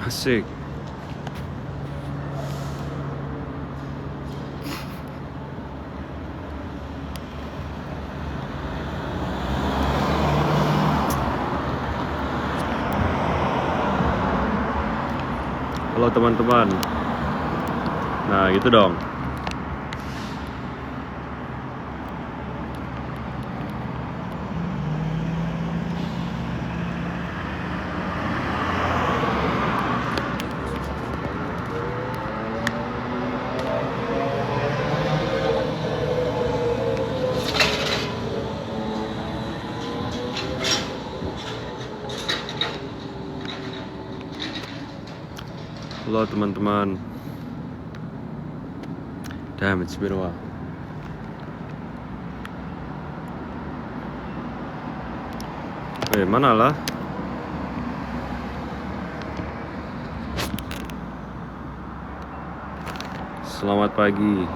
Asik. Halo teman-teman. Nah gitu dong. Halo teman-teman. Damn, it's been a while. Mana lah? Selamat pagi.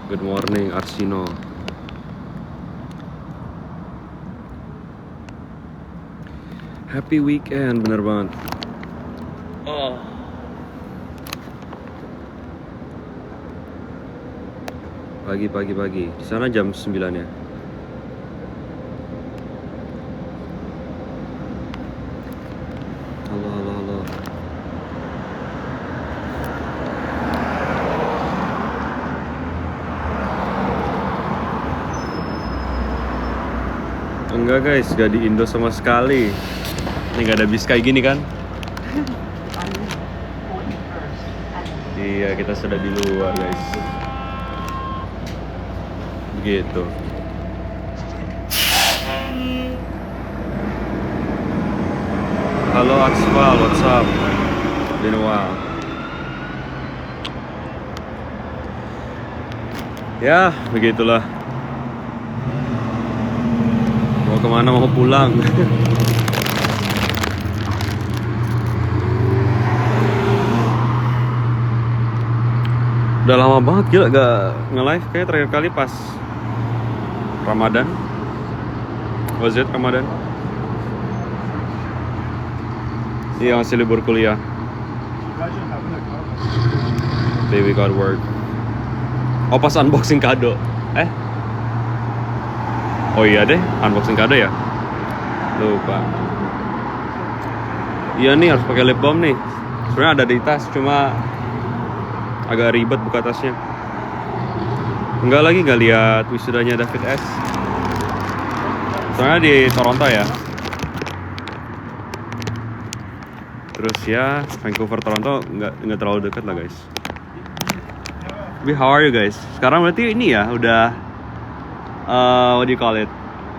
Good morning, Arsino. Happy weekend, bener banget. Pagi. Di sana jam 9 ya. Halo. Enggak guys, gak di Indo sama sekali. Ini gak ada bis kayak gini kan? Iya, kita sudah di luar guys. Begitu. Halo Aksval, what's up? Been a while. Ya, begitulah. Mau kemana, mau pulang. Udah lama banget gila gak nge-live, kayak terakhir kali pas Ramadan. Was it Ramadan? Iya, masih libur kuliah. Baby got work. Oh, pas unboxing kado. Oh iya deh, unboxing kado ya? Lupa. Iya nih, harus pakai lip balm nih. Sebenarnya ada di tas, cuma agak ribet buka tasnya. Enggak lagi gak lihat wisudanya David S. Soalnya di Toronto ya. Terus ya Vancouver Toronto nggak terlalu dekat lah guys. Tapi how are you guys? Sekarang berarti ini ya udah what do you call it?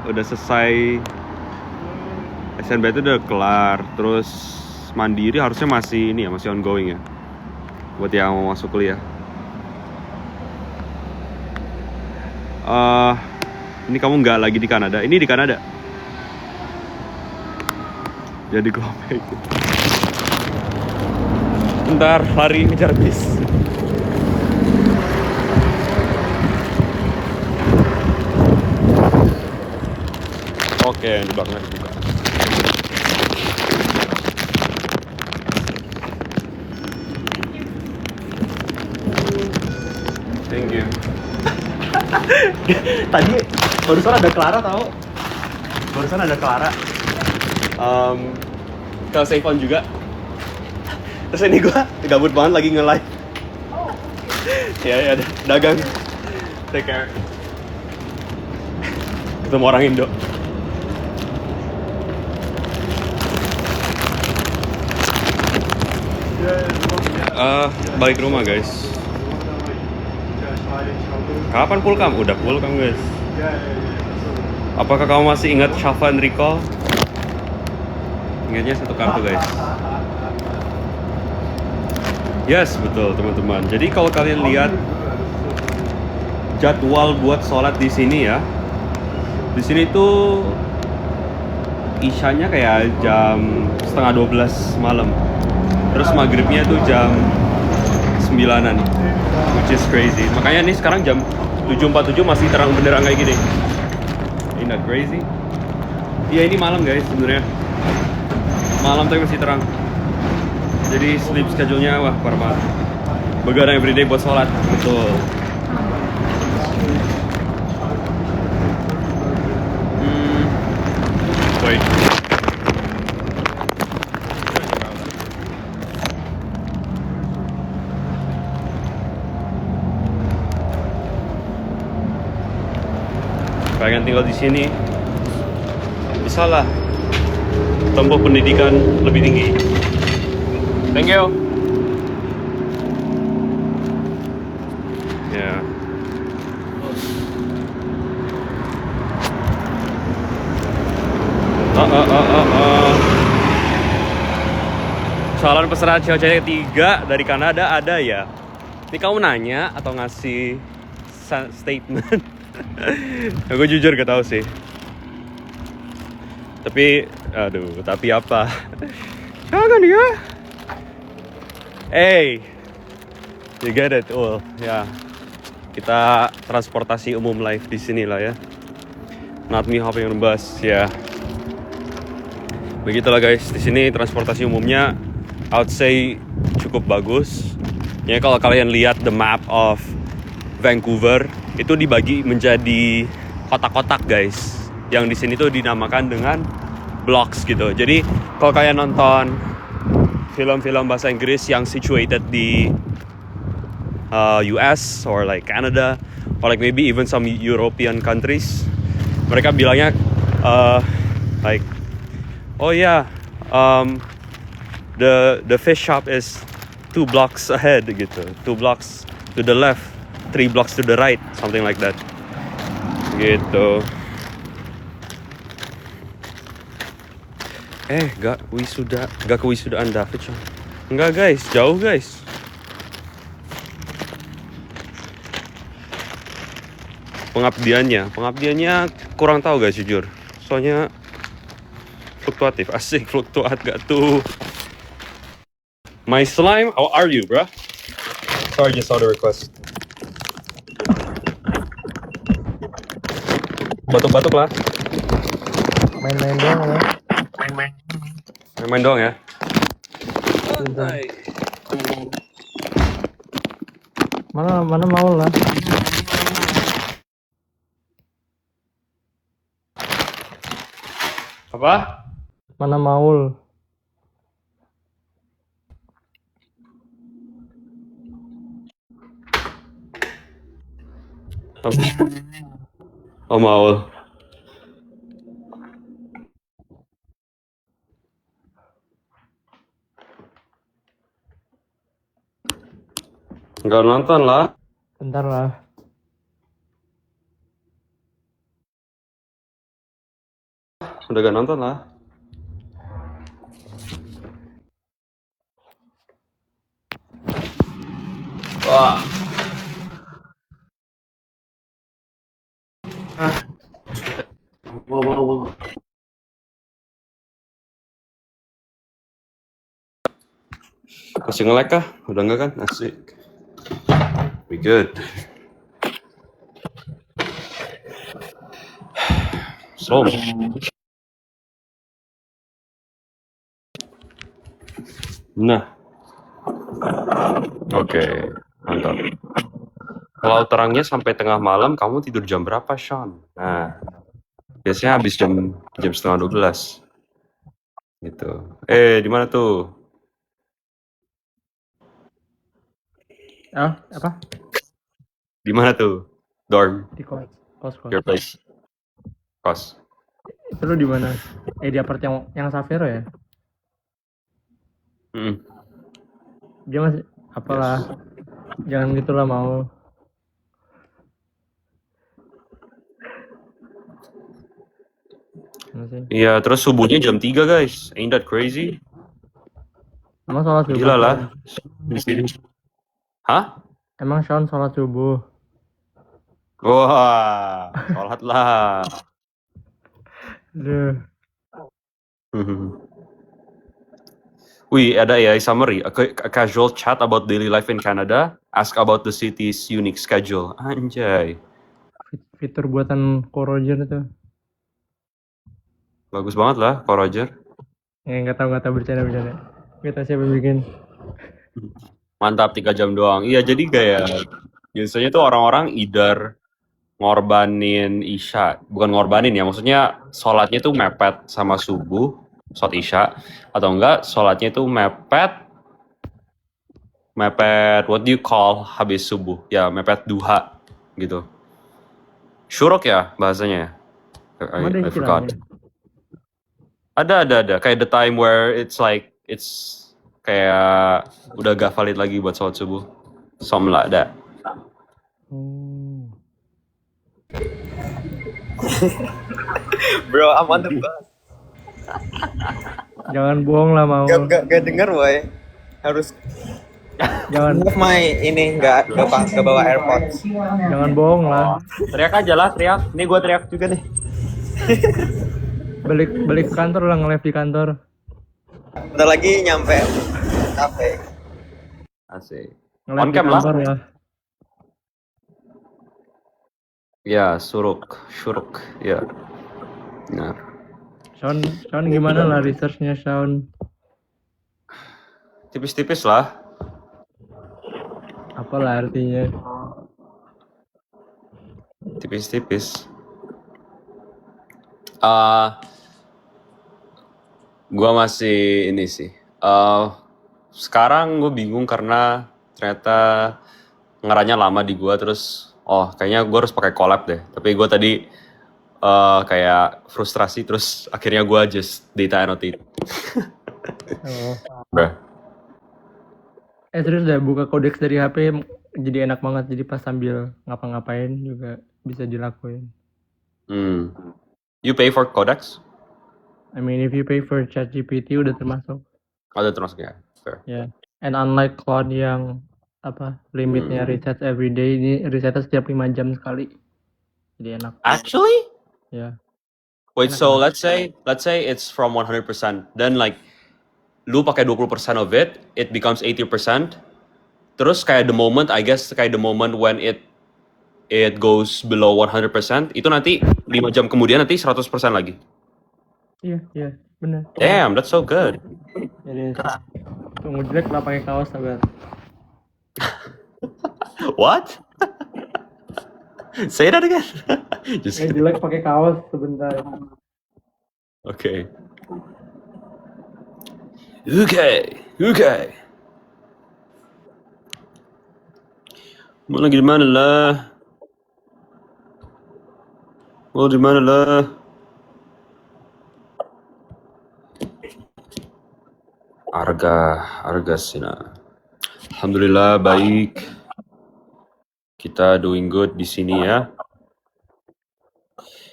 Udah selesai SNB itu udah kelar. Terus mandiri harusnya masih ini ya, masih ongoing ya. Buat yang mau masuk kuliah. Ini kamu nggak lagi di Kanada? Ini di Kanada. Jadi globek. Bentar, lari ngejar bis. Oke, di belakangnya dibuka. Thank you. Tadi barusan ada Clara tau? Barusan ada Clara ke Seifon juga. Terus ini gue gabut banget lagi nge-live. Ya ada dagang. Take care. Ketemu orang Indo. Balik rumah guys. Kapan pulang? Udah pulang guys. Apakah kamu masih ingat Shafa and Recall? Ingatnya satu kartu guys. Yes, betul teman-teman. Jadi kalau kalian lihat jadwal buat sholat di sini ya, di sini tuh isyanya kayak jam 11:30 malam. Terus maghribnya tuh jam 9-an, which is crazy. Makanya nih sekarang jam 7.47 masih terang benderang kayak gini. Ain't that crazy? Iya ini malam guys sebenarnya. Malam tapi masih terang. Jadi sleep schedule-nya wah parah banget. Begadang everyday buat sholat. Betul. Wait. Pengen tinggal di sini, bisa lah tempuh pendidikan lebih tinggi. Thank you. Ya. Soalan pesanan cewek-cewek 3 dari Kanada ada ya? Ini kamu nanya atau ngasih statement? Aku jujur gak tahu sih. Tapi, aduh, tapi apa? Jangan ya. Hey, you get it, ya. Kita transportasi umum live di sini lah ya. Not me hopping on the bus, ya. Begitulah guys, di sini transportasi umumnya, I would say cukup bagus. Ya kalau kalian lihat the map of Vancouver, itu dibagi menjadi kotak-kotak guys. Yang di sini tuh dinamakan dengan blocks gitu. Jadi kalau kalian nonton film-film bahasa Inggris yang situated di US or like Canada or like maybe even some European countries, mereka bilangnya like, oh yeah, the fish shop is 2 blocks ahead gitu, 2 blocks to the left, 3 blocks to the right, something like that gitu. Gak kewisudan David, Sean. Enggak guys, jauh guys. Pengabdiannya kurang tahu guys jujur. Soalnya fluktuatif, asik fluktuat gak tuh. My slime, how are you, bro? Sorry, just saw the request. Batuk-batuk lah. Main-main doang ya. Main doang ya. Mana mau lah. Apa? Mana Maul? Oh Maul. Enggak nonton lah. Bentar lah. Udah gak nonton lah. Wah. Wow. Masih nge-lag kah? Udah enggak kan? Asik. We good. So. Nah. Oke, mantap. Kalau terangnya sampai tengah malam, kamu tidur jam berapa, Sean? Nah, biasanya habis jam setengah 12. Gitu. Di mana tuh? Apa? Di mana tuh? Dorm. Di kos. Your place. Kos. Itu lu di mana? Di apart yang Safero ya? Dia masih apalah. Yes. Jangan gitulah mau. Iya, terus subuhnya jam 3 guys. Ain't that crazy? Emang sholat subuh? Gila lah. Hah? Emang Sean sholat subuh? Wah, sholat lah. Duh. Ada AI summary, a casual chat about daily life in Canada, ask about the city's unique schedule. Anjay. Fitur buatan Ko Roger itu. Bagus banget lah, Ko Roger. Nggak tahu bercanda. Nggak tahu siapa yang bikin. Mantap 3 jam doang. Iya, jadi kayak biasanya tuh orang-orang either ngorbanin Isya, bukan ngorbanin ya, maksudnya sholatnya tuh mepet sama subuh, sholat Isya, atau enggak sholatnya tuh mepet what do you call habis subuh? Ya, mepet duha gitu. Syuruk ya bahasanya ya? Emang ada I forgot. istilahnya? Ada. Kayak the time where it's kayak udah gak valid lagi buat sholat subuh. Something like that. Oh. Bro, I'm on the bus. Jangan bohong lah mau. Gak denger boy. Harus Jangan my ini nggak bawa AirPods. jangan bohong lah. Teriak aja lah, teriak. Ini gue teriak juga nih. Balik ke kantor lah, nge-live di kantor. Bentar lagi nyampe kafe. Asik. Nge-live On di cam lah. kantor lah. Ya, syuruk. Ya. Benar. Shaun gimana lah researchnya Shaun? Tipis-tipis lah. Apalah artinya? Tipis-tipis. Gua masih ini sih. Sekarang gue bingung karena ternyata ngeranya lama di gua, terus kayaknya gue harus pakai collab deh. Tapi gue tadi kayak frustrasi, terus akhirnya gue just data annotate. Oh. Bruh. Terus udah buka Codex dari HP jadi enak banget, jadi pas sambil ngapa-ngapain juga bisa dilakuin. You pay for Codex? I mean if you pay for ChatGPT udah termasuk. Ada termasuk ya? Fair. Yeah. And unlike Claude yang limitnya reset every day, ini resetnya setiap 5 jam sekali. Jadi enak. Actually? Ya. Wait, so let's say it's from 100%. Then like lu pakai 20% of it becomes 80%. Terus kayak the moment when it goes below 100%, itu nanti 5 jam kemudian nanti 100% lagi. Iya, benar. Damn, that's so good. Jadi tunggu jelek lah pakai kaos sabar. What? Say that again. Just kidding. Jelek pakai kaos sebentar. Okay. Mau lagi di mana lah? Arga Sina. Alhamdulillah baik. Kita doing good di sini ya.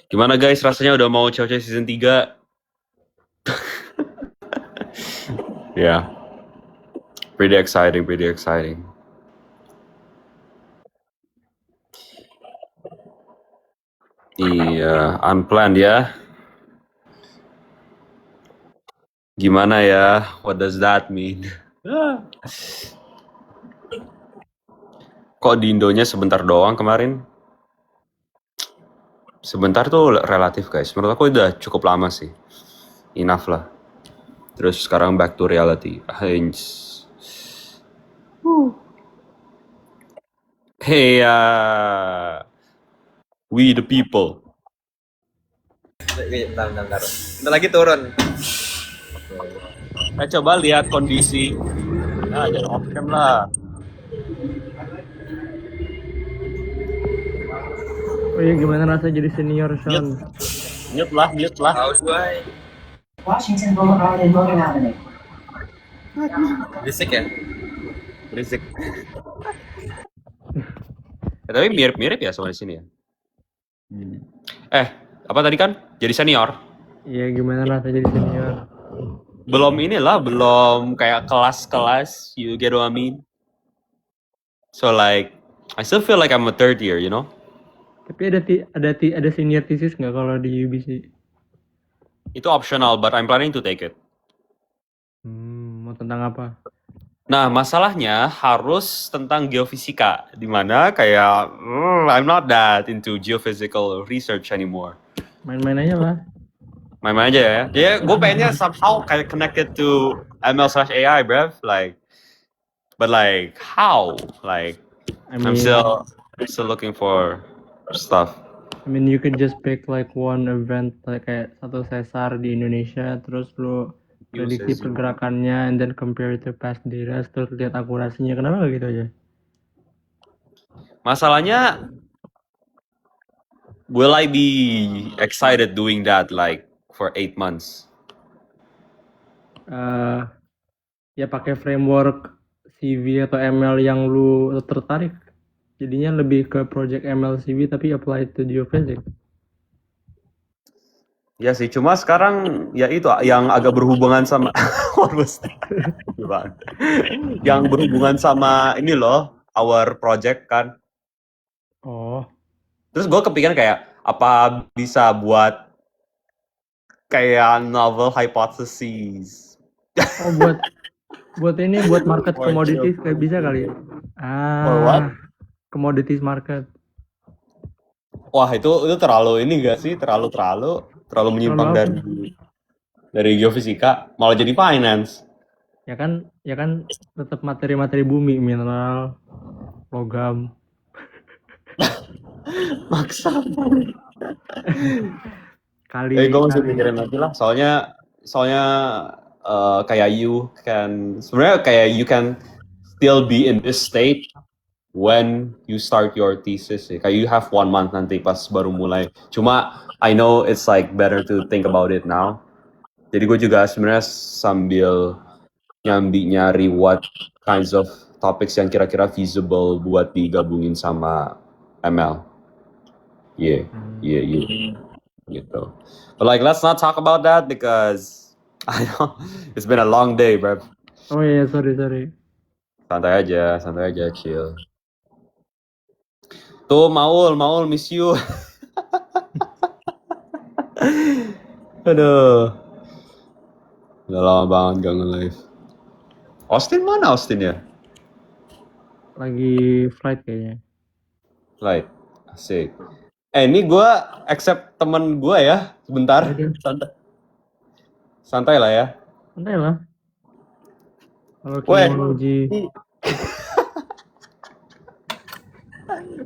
Gimana guys, rasanya udah mau Cewek season 3? Yeah. Pretty exciting. Iya, unplanned ya. Gimana ya? What does that mean? Kok di Indonya sebentar doang kemarin? Sebentar tuh relatif guys. Menurut aku udah cukup lama sih. Enough lah. Terus sekarang back to reality. Hey, we the people. Bentar. Bentar lagi turun. Coba lihat kondisi. Nah, jangan off cam lah. Oh iya, gimana rasanya jadi senior Shaun? Mute lah. Haus gue. Washington Boulevard and Motor Avenue. Berisik ya? Berisik. Tapi mirip ya sama di sini ya. Apa tadi kan? Jadi senior. Iya, gimana rasanya jadi senior? Belum kayak kelas-kelas, you get what I mean? So like, I still feel like I'm a third year, you know? Tapi ada senior thesis nggak kalau di UBC? Itu optional, but I'm planning to take it. Mau tentang apa? Nah, masalahnya harus tentang geofisika, dimana kayak I'm not that into geophysical research anymore. Main-main aja lah. Main-main aja ya. Jadi gue pengennya somehow kayak connected to ML/AI, bruv. Like, but like, how? Like, I I'm mean, still looking for stuff. you could just pick like one event like kayak satu sesar di Indonesia, terus lu prediksi Uses. pergerakannya, and then compare it to past data, terus lihat akurasinya. Kenapa nggak gitu aja? Masalahnya, will I be excited doing that like for 8 months? Ya pakai framework CV atau ML yang lu tertarik. Jadinya lebih ke project ML CV tapi apply to geophysics. Ya sih, cuma sekarang ya itu yang agak berhubungan sama What was that? Yang berhubungan sama ini loh, our project kan. Oh, Terus gue kepikiran kayak apa bisa buat kayak novel hypotheses. oh buat ini buat market For commodities kayak bisa kali. For what? Commodities market. Wah, itu terlalu ini gak sih? Terlalu menyimpang Terlalu dari geofisika, malah jadi finance. Ya kan tetap materi-materi bumi, mineral, logam. Maksa. Kali. Gue masih mikirin lagi lah, soalnya kayak sebenarnya kayak you can still be in this state when you start your thesis. Kayak you have 1 month nanti pas baru mulai. Cuma I know it's like better to think about it now. Jadi gue juga sebenarnya sambil nyari what kinds of topics yang kira-kira feasible buat digabungin sama ML. Yeah. Gitu. But like, let's not talk about that because I know it's been a long day, bro. Oh iya, sorry. Santai aja, chill. Tuh, Maul, miss you. Aduh. Udah lama banget gak nge-live. Austin mana Austin ya? Lagi flight kayaknya. Flight. Asik. Ini gue accept temen gue ya, sebentar. Santai lah ya. Santai lah. Kalau kimologi.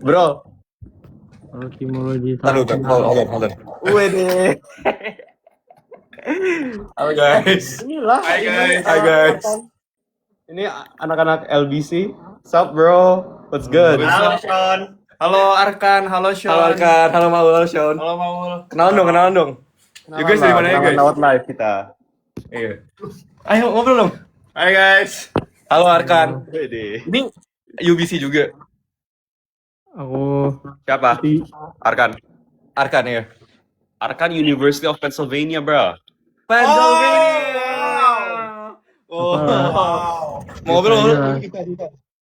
Bro. Kalau kimologi. Hold on. Wede. Halo guys. Hi guys. Ini anak-anak LBC. What's up, bro? What's good? Halo Sean. Halo Arkan, halo Sean. Halo Arkan, halo Maul, halo Sean. Halo Maul. Kenalan dong. You guys dari mana ya guys? Lewat live kita. Iya. Ayo ngobrol dong. Hai guys. Halo Arkan. Wede. Ini UBC juga. Aku Siapa? Arkan. Arkan ya. Arkan University of Pennsylvania, bro. Oh. Mau ngobrol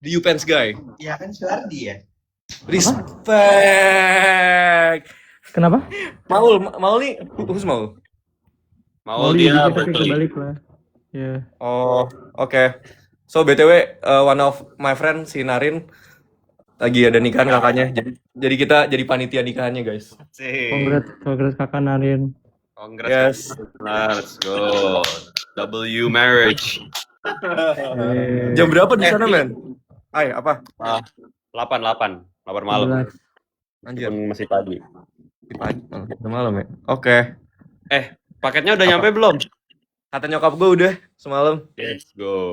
di UPenn guy. Ya kan Suardi ya. Respect. kenapa? Maul nih, who's Maul? Maul dia tapi Berkeley. kebalik lah. Ya. Oh, oke. So BTW, one of my friend si Narin lagi ada nikahan kakaknya. Jadi kita jadi panitia nikahannya, guys. Congrats kakak Narin. Congrats. Yes. Let's go. W marriage. Jam berapa di sana, men? Ay, apa? 8 malam. 11. Anjir, Pun masih pagi. pagi. Udah malam ya. Oke. Paketnya udah nyampe belum? Kata nyokap gue udah semalam. Let's go.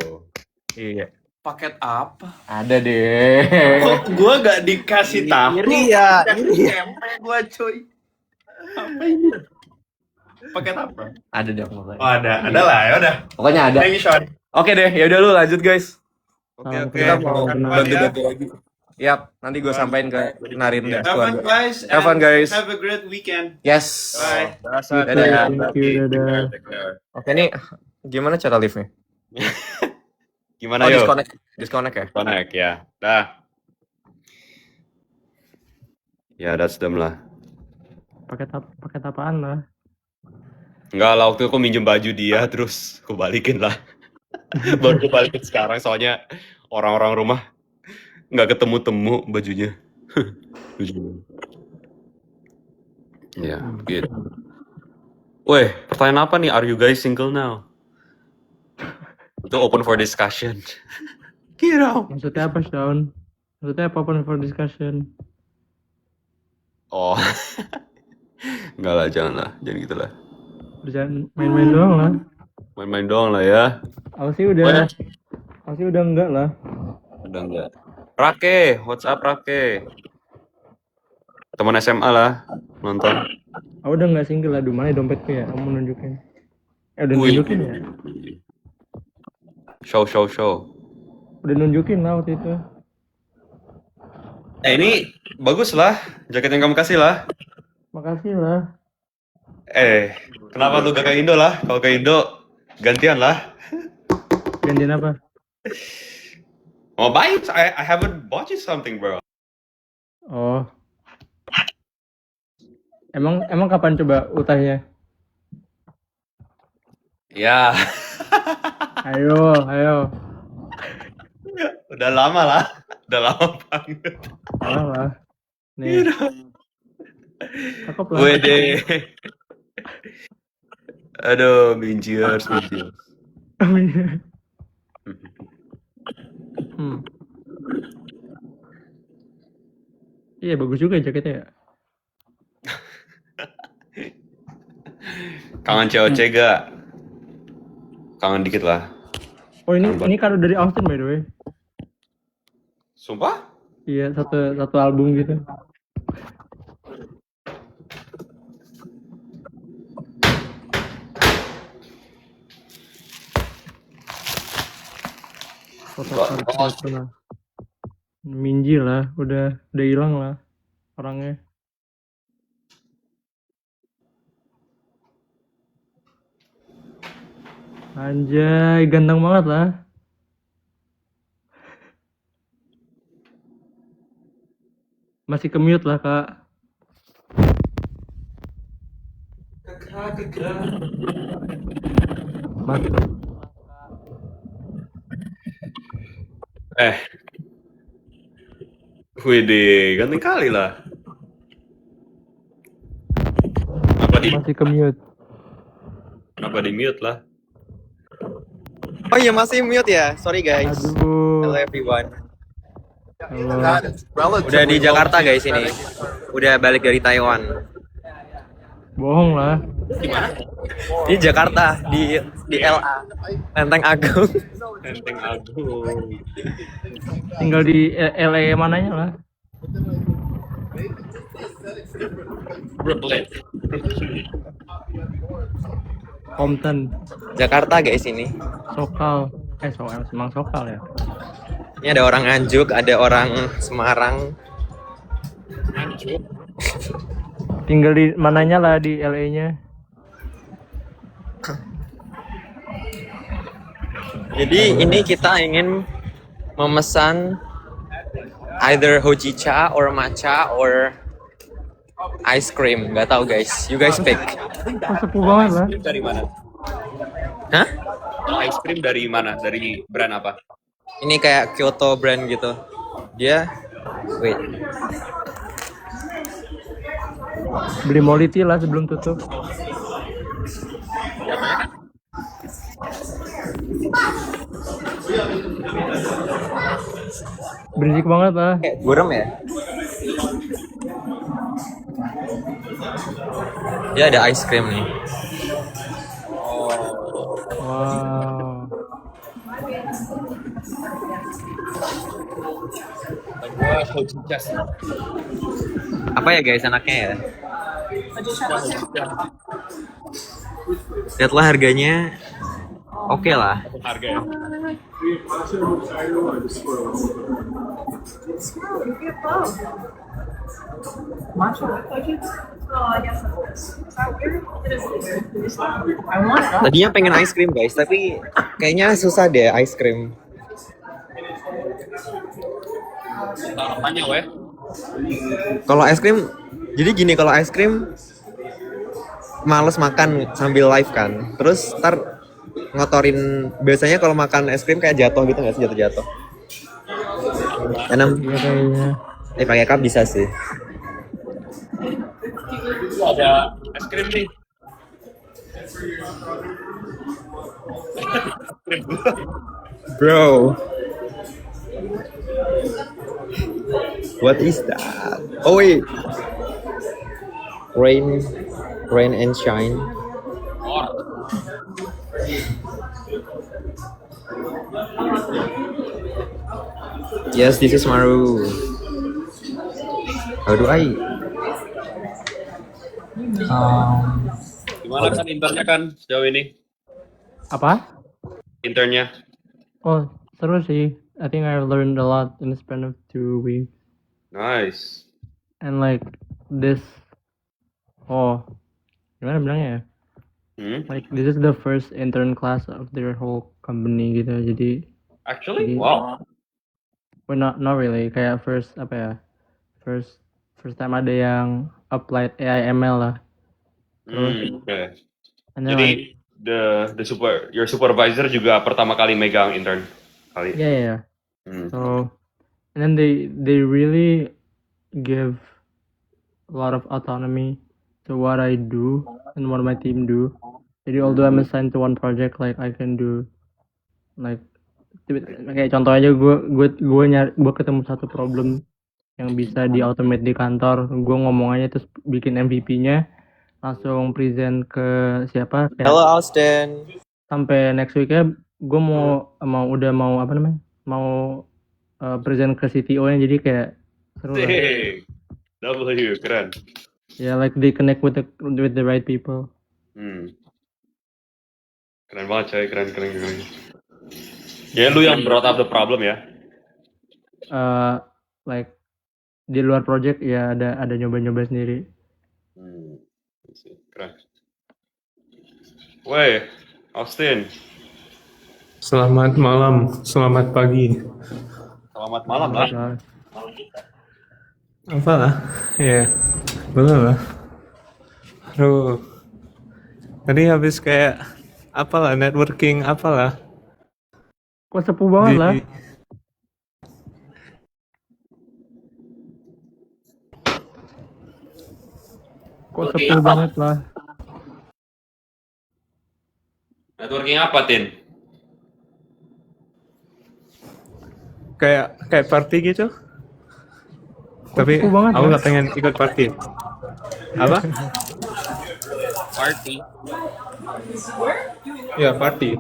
Iya. Paket apa? Ada deh. Kok gua gak dikasih tahu? Iri ya. Tempe gua cuy. Apa ini? Paket apa? Ada deh pokoknya. Oh ada lah ya udah. Pokoknya ada. Thank you Sean. Oke deh, ya udah lu lanjut, guys. Salam Kita kenal, mau salam kenal. bantu-bantu lagi. Yap, nanti gue sampaikan ke Narin dan Have fun keluarga. guys. Have fun, and guys. Have a great weekend. Yes. Bye. Dadah. Thank you, dadah. Oke nih, gimana cara live-nya? Gimana Oh, yuk? disconnect ya? Connect ya. Dah. Ya, that's them lah. Paket apaan lah? Enggak lah, waktu itu aku minjem baju dia, terus aku balikin lah. Baru aku balikin sekarang, soalnya orang-orang rumah nggak ketemu-temu bajunya. Lucu. Ya, gitu. Weh, pertanyaan apa nih? Are you guys single now? Itu open for discussion. Kira. Maksudnya apa, Sean? Maksudnya apa open for discussion? Oh. Enggak lah, jangan lah. Jangan gitu lah. Jangan main-main doang lah. Main-main doang lah ya. Aku sih udah enggak lah. Udah enggak. Rake, what's up Rake? Teman SMA lah, nonton. Aku udah enggak single lah. Aduh, mana dompetku ya? Kamu nunjukin. Udah Wih. nunjukin ya? Show. Udah nunjukin lah waktu itu. Ini bagus lah, jaket yang kamu kasih lah. Makasih lah. Kenapa lu gak ke Indo lah? Kalau ke Indo, gantian lah. Gantian apa? Oh, buy it. I haven't bought you something, bro. Oh. Emang kapan coba utahnya? Ya, Ayo. udah lama lah. Udah lama banget. Salah lah. Nih. Cakep lah. Wede. Aduh, minjiers. Iya, bagus juga jaketnya ya. Kangen COC gak? Kangen dikit lah. Oh, ini kado dari Austin by the way. Sumpah? Iya, satu album gitu. Foto lah. Minji lah, udah hilang lah orangnya. Anjay, ganteng banget lah. Masih ke-mute lah, Kak. Masuk. Wede, ganteng kali lah. Masih ke-mute. Kenapa di mute lah? Oh iya masih mute ya, sorry guys. Aduh. Hello everyone. Halo. Udah di Jakarta guys ini. Udah balik dari Taiwan. Bohong lah. Di Jakarta di LA Lenteng Agung. Lenteng Agung. Tinggal di LA mananya lah. Brooklyn. Compton, Jakarta guys ini. Sokal. Emang Sokal ya. Ini ada orang Nganjuk, ada orang Semarang. Tinggal di mananya lah di LA-nya. Jadi ini kita ingin memesan either hojicha or matcha or ice cream. Gak tahu guys. You guys pick. Sepuh banget lah. Dari mana? Hah? Ice cream dari mana? Dari brand apa? Ini kayak Kyoto brand gitu. Dia wait. Beli Moliti lah sebelum tutup. Berisik banget lah. Kayak gurem ya? Dia ada ice cream nih. Wow. Apa ya guys anaknya ya? Lihatlah harganya. Oke lah. Harga ya? Tadinya pengen ice cream guys, tapi kayaknya susah deh ice cream. Harapannya weh. Kalau ice cream, jadi gini kalau ice cream males makan sambil live kan. Terus ntar ngotorin, biasanya kalau makan es krim kayak jatuh gitu nggak sih, jatuh-jatuh. Karena Iya kayaknya. pakai cup bisa sih. Ada es krim nih. Bro, what is that? Oh wait, rain, rain and shine. Yes, this is Maru. How do I? Gimana kan internnya kan sejauh ini? Apa? Internnya. Oh, seru sih. I think I learned a lot in the span of 2 weeks. Nice. And like this, oh, gimana bilangnya ya? Like this is the first intern class of their whole company gitu. Jadi, Actually, Jadi- wow. well, not really. Kayak first apa ya? First time ada yang applied AI ML lah. Okay. And then like, Jadi your supervisor juga pertama kali megang intern kali. yeah. Hmm. So, and then they really give a lot of autonomy to what I do and what my team do. Jadi although I'm assigned to one project, like I can do like kayak contoh aja gue ketemu satu problem yang bisa di automate di kantor, gue ngomong aja terus bikin MVP-nya, langsung present ke siapa kayak Hello Austin. sampai next week-nya gue mau present ke CTO-nya, jadi kayak seru lah. Hey, W keren. Yeah, like they connect with the right people. Keren banget coy, keren. Ya lu yang brought up the problem ya. Like di luar project ya ada nyoba-nyoba sendiri. Keren. Woi, Austin. Selamat malam, selamat pagi. Selamat malam lah. Apalah? Ya, belum lah. Aduh, tadi habis kayak apalah networking apalah. Kok sepuh banget lah. Kok sepuh banget lah. Networking apa, Tin? Kayak party gitu. Tapi sepuh banget aku ya? nggak pengen ikut party. Apa? Party. Ya party.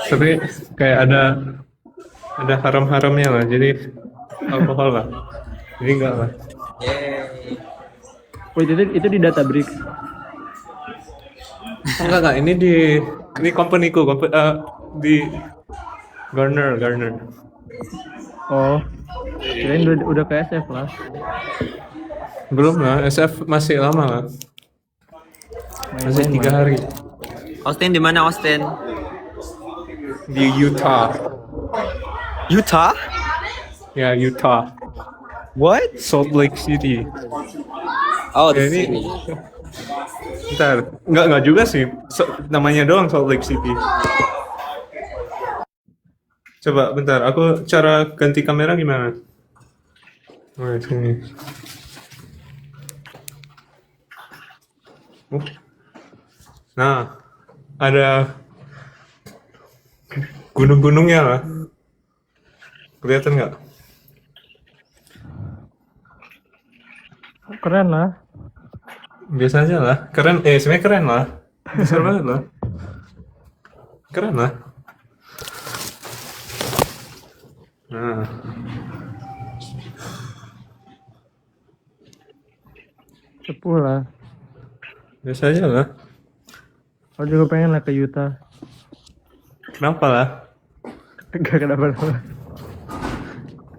Tapi kayak ada haram-haramnya lah. Jadi alkohol lah. Jadi enggak lah. Wait, itu di Databricks. Enggak. Ini di company-ku, di Garner. Oh, kirain udah ke SF lah. Belum lah, SF masih lama lah. Masih 3 hari. Austin di mana Austin? Di Utah. Utah? Ya, Utah. What? Salt Lake City. Oh, Ya, di ini sini. Bentar, enggak juga sih. Namanya doang Salt Lake City. Coba bentar, aku cara ganti kamera gimana? Oh, sini. Nah, ada gunung-gunungnya lah. Kelihatan nggak? Keren lah. Biasa aja lah. Keren, sebenarnya keren lah. Besar banget lah. Keren lah. Nah, Sepuh lah. biasa aja lah. Aku juga pengen lah ke Utah. Kenapa lah? Gak kenapa-napa.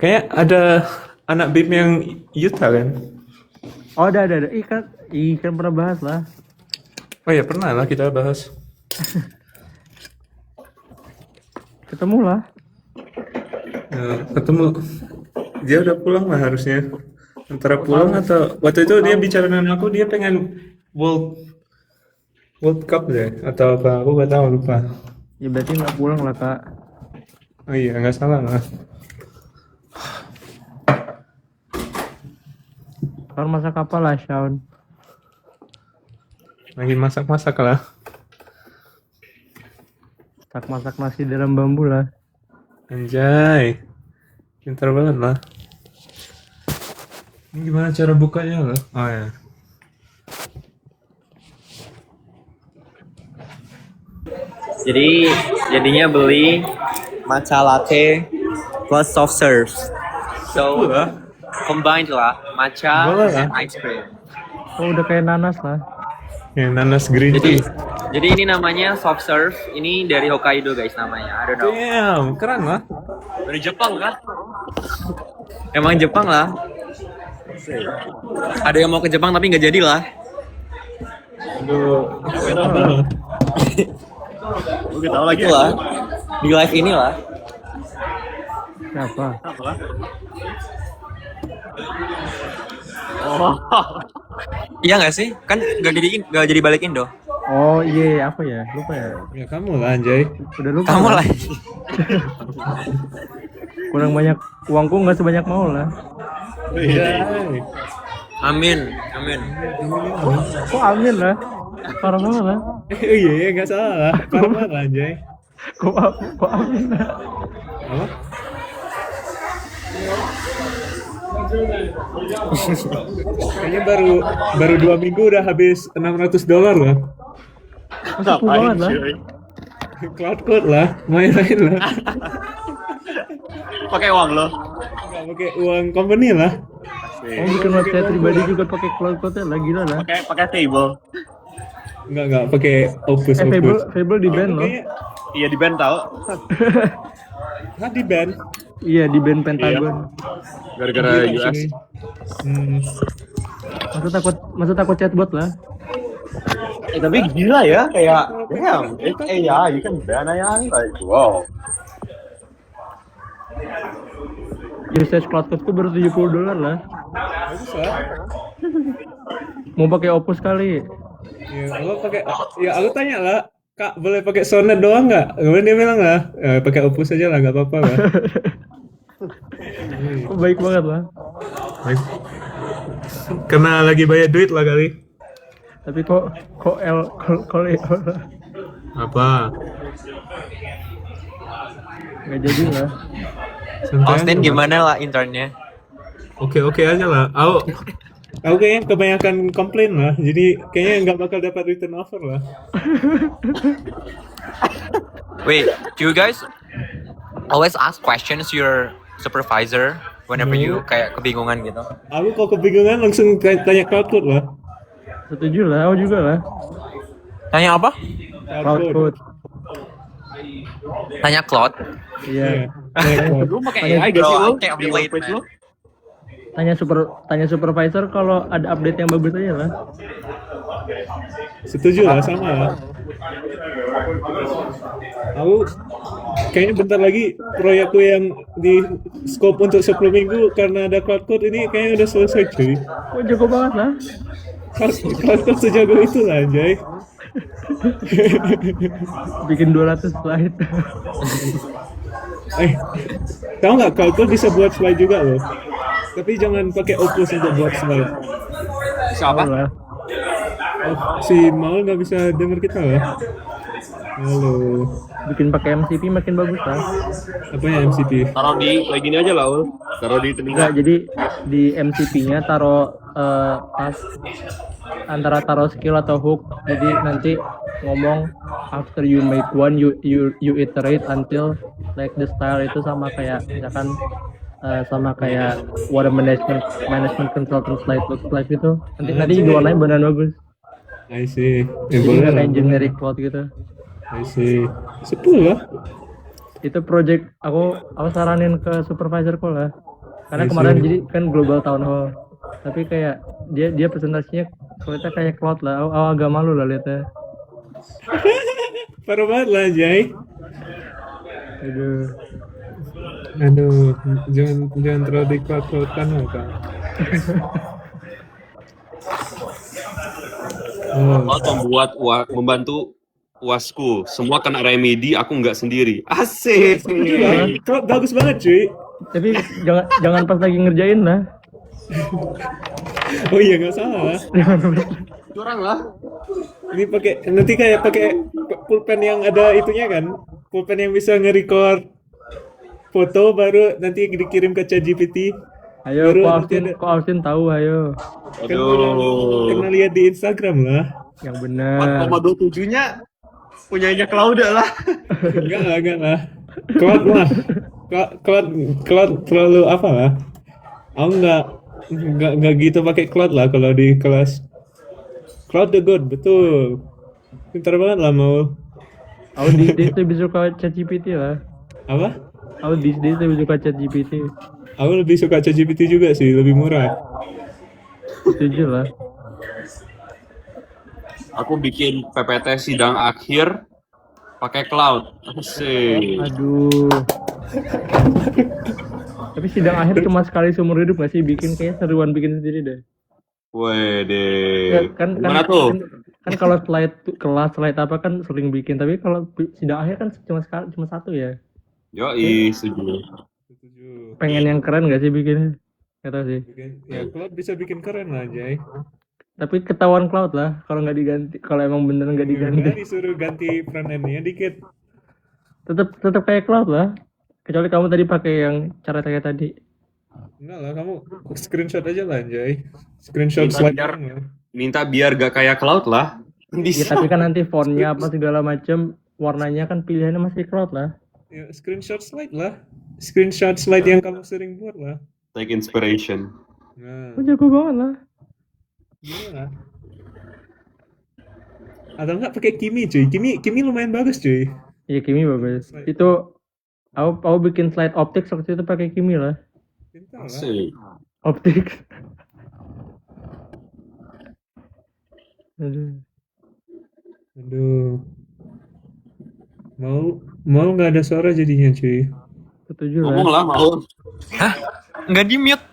Kayak ada anak BIM yang Utah kan? Oh, ada. Kan pernah bahas lah. Oh ya pernah lah kita bahas. Ketemu lah. Ketemu dia udah pulang lah harusnya. Antara pulang atau waktu itu dia bicara dengan aku, dia pengen World Cup deh atau apa, aku gak tahu, lupa. Ya berarti nggak pulang lah, Kak. Oh iya, nggak salah lah. Kau masak apa lah, Shaun? Lagi masak-masak lah. masak nasi dalam bambu lah. Anjay. Pintar banget lah. Ini gimana cara bukanya lah? Oh ya. Jadi jadinya beli matcha latte plus soft serve. So combined lah matcha Boleh lah. and ice cream. Oh udah kayak nanas lah. Ya, nanas green Jadi tea. jadi ini namanya soft serve. Ini dari Hokkaido guys namanya. I don't know. Damn, keren lah. Dari Jepang kan? Emang Jepang lah. Ada yang mau ke Jepang tapi nggak jadi lah. Aduh. Apa lah? Gue tahu lagi. Itulah di live ini lah. Siapa? Iya nggak sih? Kan nggak jadi balik Indo. Oh iya apa ya? Lupa ya. Ya kamu lah anjay. Udah lupa. Kamu lah. lagi. Kurang banyak uangku nggak sebanyak mau lah. Iya. Amin, amin. Kok amin lah? Parah banget lah. Iya, nggak salah lah. Parah banget lah, anjay. Kok amin lah? Apa? Kayaknya baru 2 minggu udah habis $600 lah. Sepuh banget lah. Cloud code lah, main-main lah. Pakai uang lo. Nggak pakai uang company lah. Oh bikin website pribadi juga pakai cloud code lah gila lah. Pakai table. Nggak pakai Opus. Fable di band loh. Kayaknya Iya di band tahu. nggak di band. Iya di band Pentagon. Gara-gara Gila, US. sini. Hmm. Masa takut chatbot lah. Tapi gila ya kayak damn, it's AI, you can ban AI like wow. Usage cloud code tuh baru $70 lah. Bagus lah. Mau pakai Opus kali. Ya, aku tanya lah, Kak boleh pakai Sonnet doang nggak? Kemudian dia bilang lah, pakai Opus aja lah, nggak apa-apa lah. Kok baik banget lah. Karena lagi banyak duit lah kali. Tapi kok Apa? nggak jadi lah. Santai Austin aja, gimana lah internnya? Pak. Oke aja lah. Aku kayaknya kebanyakan komplain lah, jadi kayaknya nggak bakal dapat return offer lah. Wait, do you guys always ask questions your supervisor whenever you kayak kebingungan gitu? Aku kalau kebingungan langsung tanya Cloud lah. Setuju lah, aku juga lah. Tanya apa? Cloud code. Tanya Claude. Iya. Lu pakai AI gak sih Bro, lo? I can't Di relate, workplace man. lo? Tanya supervisor kalau ada update yang bagus aja lah. Setuju lah, sama lah. Aku kayaknya bentar lagi proyekku yang di scope untuk 10 minggu karena ada Cloud Code ini kayaknya udah selesai cuy. Oh jago banget lah. Cloud Code sejago itu lah anjay. Bikin 200 slide. Tahu nggak Cloud Code bisa buat slide juga loh. Tapi jangan pakai Opus untuk buat slide. Siapa? Lah. Si Maul nggak bisa denger kita lah. Halo. Bikin pakai MCP makin bagus lah. Apanya MCP? Taruh di kayak gini aja lah, Ul. Taruh di Enggak, telinga. jadi di MCP-nya taruh pas antara taruh skill atau hook. Jadi nanti ngomong after you make one you iterate until like the style itu sama kayak misalkan sama kayak what a management consultant slide looks like itu. Nanti warnanya beneran bagus. I see. Jadi Boleh nggak lah. kayak generic cloud gitu. I see. 10 lah. Itu project aku saranin ke supervisorku lah. Karena I kemarin see. jadi kan global town hall. Tapi kayak dia presentasinya kulitnya kayak cloud lah. Aku agak malu lah liatnya. Parah banget lah Jay. Aduh. Aduh, jangan terlalu diklat-klatkan lah Kak. Membantu UASku. Semua kena remedi, aku nggak sendiri. Asik. Gila, kok bagus banget cuy. Tapi jangan pas lagi ngerjain lah. Oh iya nggak salah. Curang lah. Ini nanti kayak pakai pulpen yang ada itunya kan, pulpen yang bisa nge-record foto baru nanti dikirim ke ChatGPT. Ayo, Baru kok nanti Austin, ada. kok Austin tahu, ayo. Kan pernah lihat di Instagram lah. Yang benar. 4,27-nya punyanya Claude lah. Enggak lah. Cloud lah. Cloud terlalu apa lah? Aku nggak gitu pakai cloud lah kalau di kelas. Cloud the good, betul. Pintar banget lah mau. Aku these days lebih suka ChatGPT lah. Apa? Aku these days lebih suka ChatGPT. Aku lebih suka ChatGPT juga sih, lebih murah. Setuju lah. Aku bikin PPT sidang akhir pakai cloud. Asik. Aduh. Tapi sidang akhir cuma sekali seumur hidup gak sih bikin, kayak seruan bikin sendiri deh. Wede. Ya, kan Gimana tuh? kan kalau kelas slide apa kan sering bikin, tapi kalau sidang akhir kan cuma satu ya. Yoi, setuju. Setuju. Pengen yang keren gak sih bikinnya? Gak tau sih. Ya cloud bisa bikin keren lah, Jay. Tapi ketahuan cloud lah kalau nggak diganti, kalau emang bener nggak Gimana diganti. disuruh ganti front end-nya dikit. Tetap kayak cloud lah. Kecuali kamu tadi pakai yang cara kayak tadi. Enggak lah, kamu screenshot aja lah, Jay. Screenshot slide biar- doang lah. Minta biar gak kayak cloud lah. Ya Bisa. tapi kan nanti fontnya apa segala macam, warnanya kan pilihannya masih cloud lah. Ya, screenshot slide lah. Screenshot slide yang kamu sering buat lah. Take inspiration. Nah, Oh jago banget lah. gila. Atau enggak pakai Kimi, cuy. Kimi lumayan bagus, cuy. Iya Kimi bagus. Itu aku bikin slide optik waktu itu pakai Kimi lah. Pintar lah. Asik. Optik. Aduh. Aduh. Mau nggak ada suara jadinya, cuy. Setuju Ngomong lah. lah mau. Nggak di mute.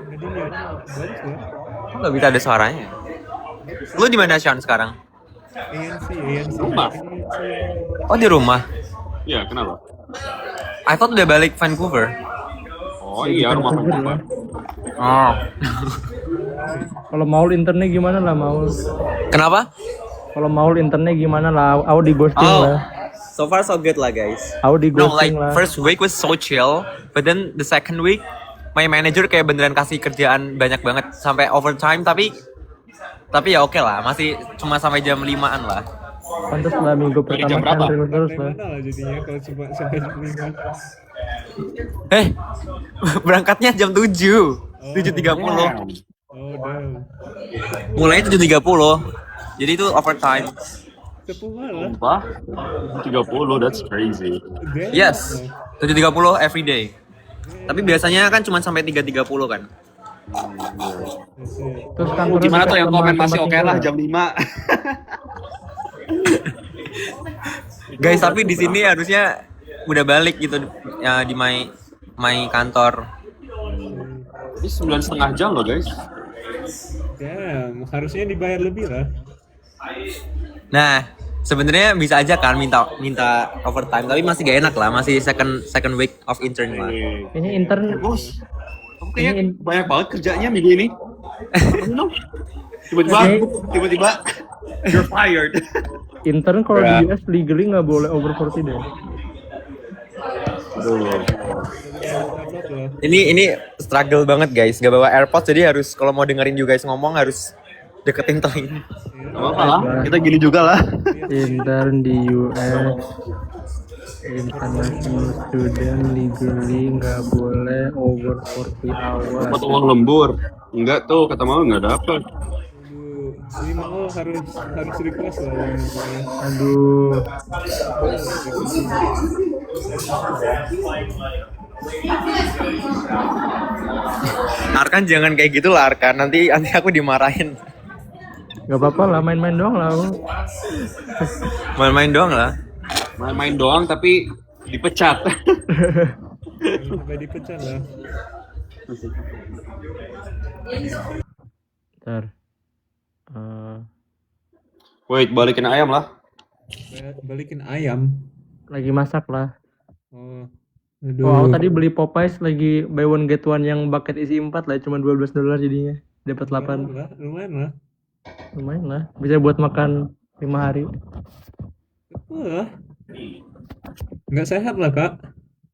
Jadi ya, bagus lah. Nggak bisa ada suaranya. Lu di mana Sean sekarang? ANC. Rumah. Oh di rumah. Iya, kenapa? I thought udah balik Vancouver. Oh iya, rumah Vancouver Vancouver. Oh. Kalau Maul internnya gimana lah Maul? Kenapa? Kalau Maul internnya gimana lah? Aku di ghosting Oh. lah. So far so good lah guys. Aku di No, like ghosting lah. first week was so chill, but then the second week my manager kayak beneran kasih kerjaan banyak banget sampai overtime, tapi ya oke lah, masih cuma sampai jam 5-an lah. Pantes lah minggu Dari pertama jam berapa? kan terus lah. Mana lah jadinya kalau cuma sampai jam 5. Berangkatnya jam 7. 7.30. Oh, damn. Mulainya 7.30. Jadi itu overtime. Sepuluh lah. Sumpah? 30, that's crazy. Damn. Yes. 7.30 every day. Tapi biasanya kan cuma sampai 3.30 kan. Terus kantornya Gimana dekat tuh yang sama komen masih tempat oke lah tinggal. jam 5. Guys, tapi di sini harusnya udah balik gitu ya, di my kantor. Ini 9,5 jam loh guys. Damn, harusnya dibayar lebih lah. Nah, sebenarnya bisa aja kan minta overtime, tapi masih gak enak lah, masih second week of intern lah. Ini intern Bos, kamu kayaknya banyak banget kerjanya minggu ini. Tiba-tiba you're fired. intern kalau di US legally nggak boleh over 40 deh. Ini struggle banget guys, gak bawa AirPods jadi harus kalau mau dengerin you guys ngomong harus deketin telinga. Gak apa-apa lah, kita gini juga lah. Intern di US, international student legally nggak boleh over 40 hours. Dapat uang lembur. Enggak tuh, kata mau nggak dapat. Aduh, ini mau harus request lah yang ini. Aduh, Arkan jangan kayak gitu lah Arkan, nanti aku dimarahin. nggak apa-apa lah, main-main doang lah. aku. Main-main doang lah. Main-main doang tapi dipecat. Sampai dipecat lah. Ntar. Wait, balikin ayam lah. Balikin ayam. Lagi masak lah. Oh, Oh, aku aduh. tadi beli Popeyes lagi buy one get one yang bucket isi 4 lah, cuma $12 jadinya. Dapat 8. Lumayan lah. Lumayan lah. Bisa buat makan 5 hari. Wah, Nggak sehat lah kak.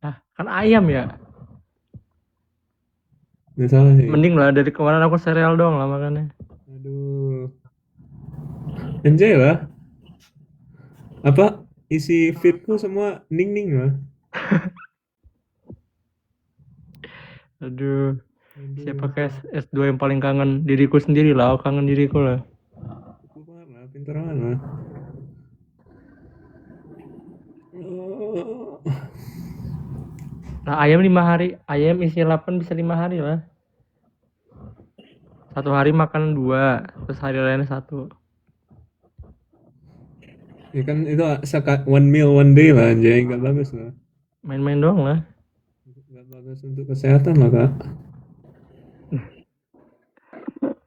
Ah, kan ayam ya. Nggak salah sih. Mending lah dari kemarin aku sereal doang lah makannya. Aduh. Enjoy lah. Apa isi feedku semua ning lah. Aduh, siapa kayak S2 yang paling kangen diriku sendiri lah, aku kangen diriku lah. Aku banget lah, pintar banget lah. Nah, ayam 5 hari, ayam isi 8 bisa 5 hari lah. 1 hari makan 2, terus hari lain 1. Ya kan itu one meal one day lah anjay, nggak bagus lah. Main-main doang lah. Nggak bagus untuk kesehatan lah kak.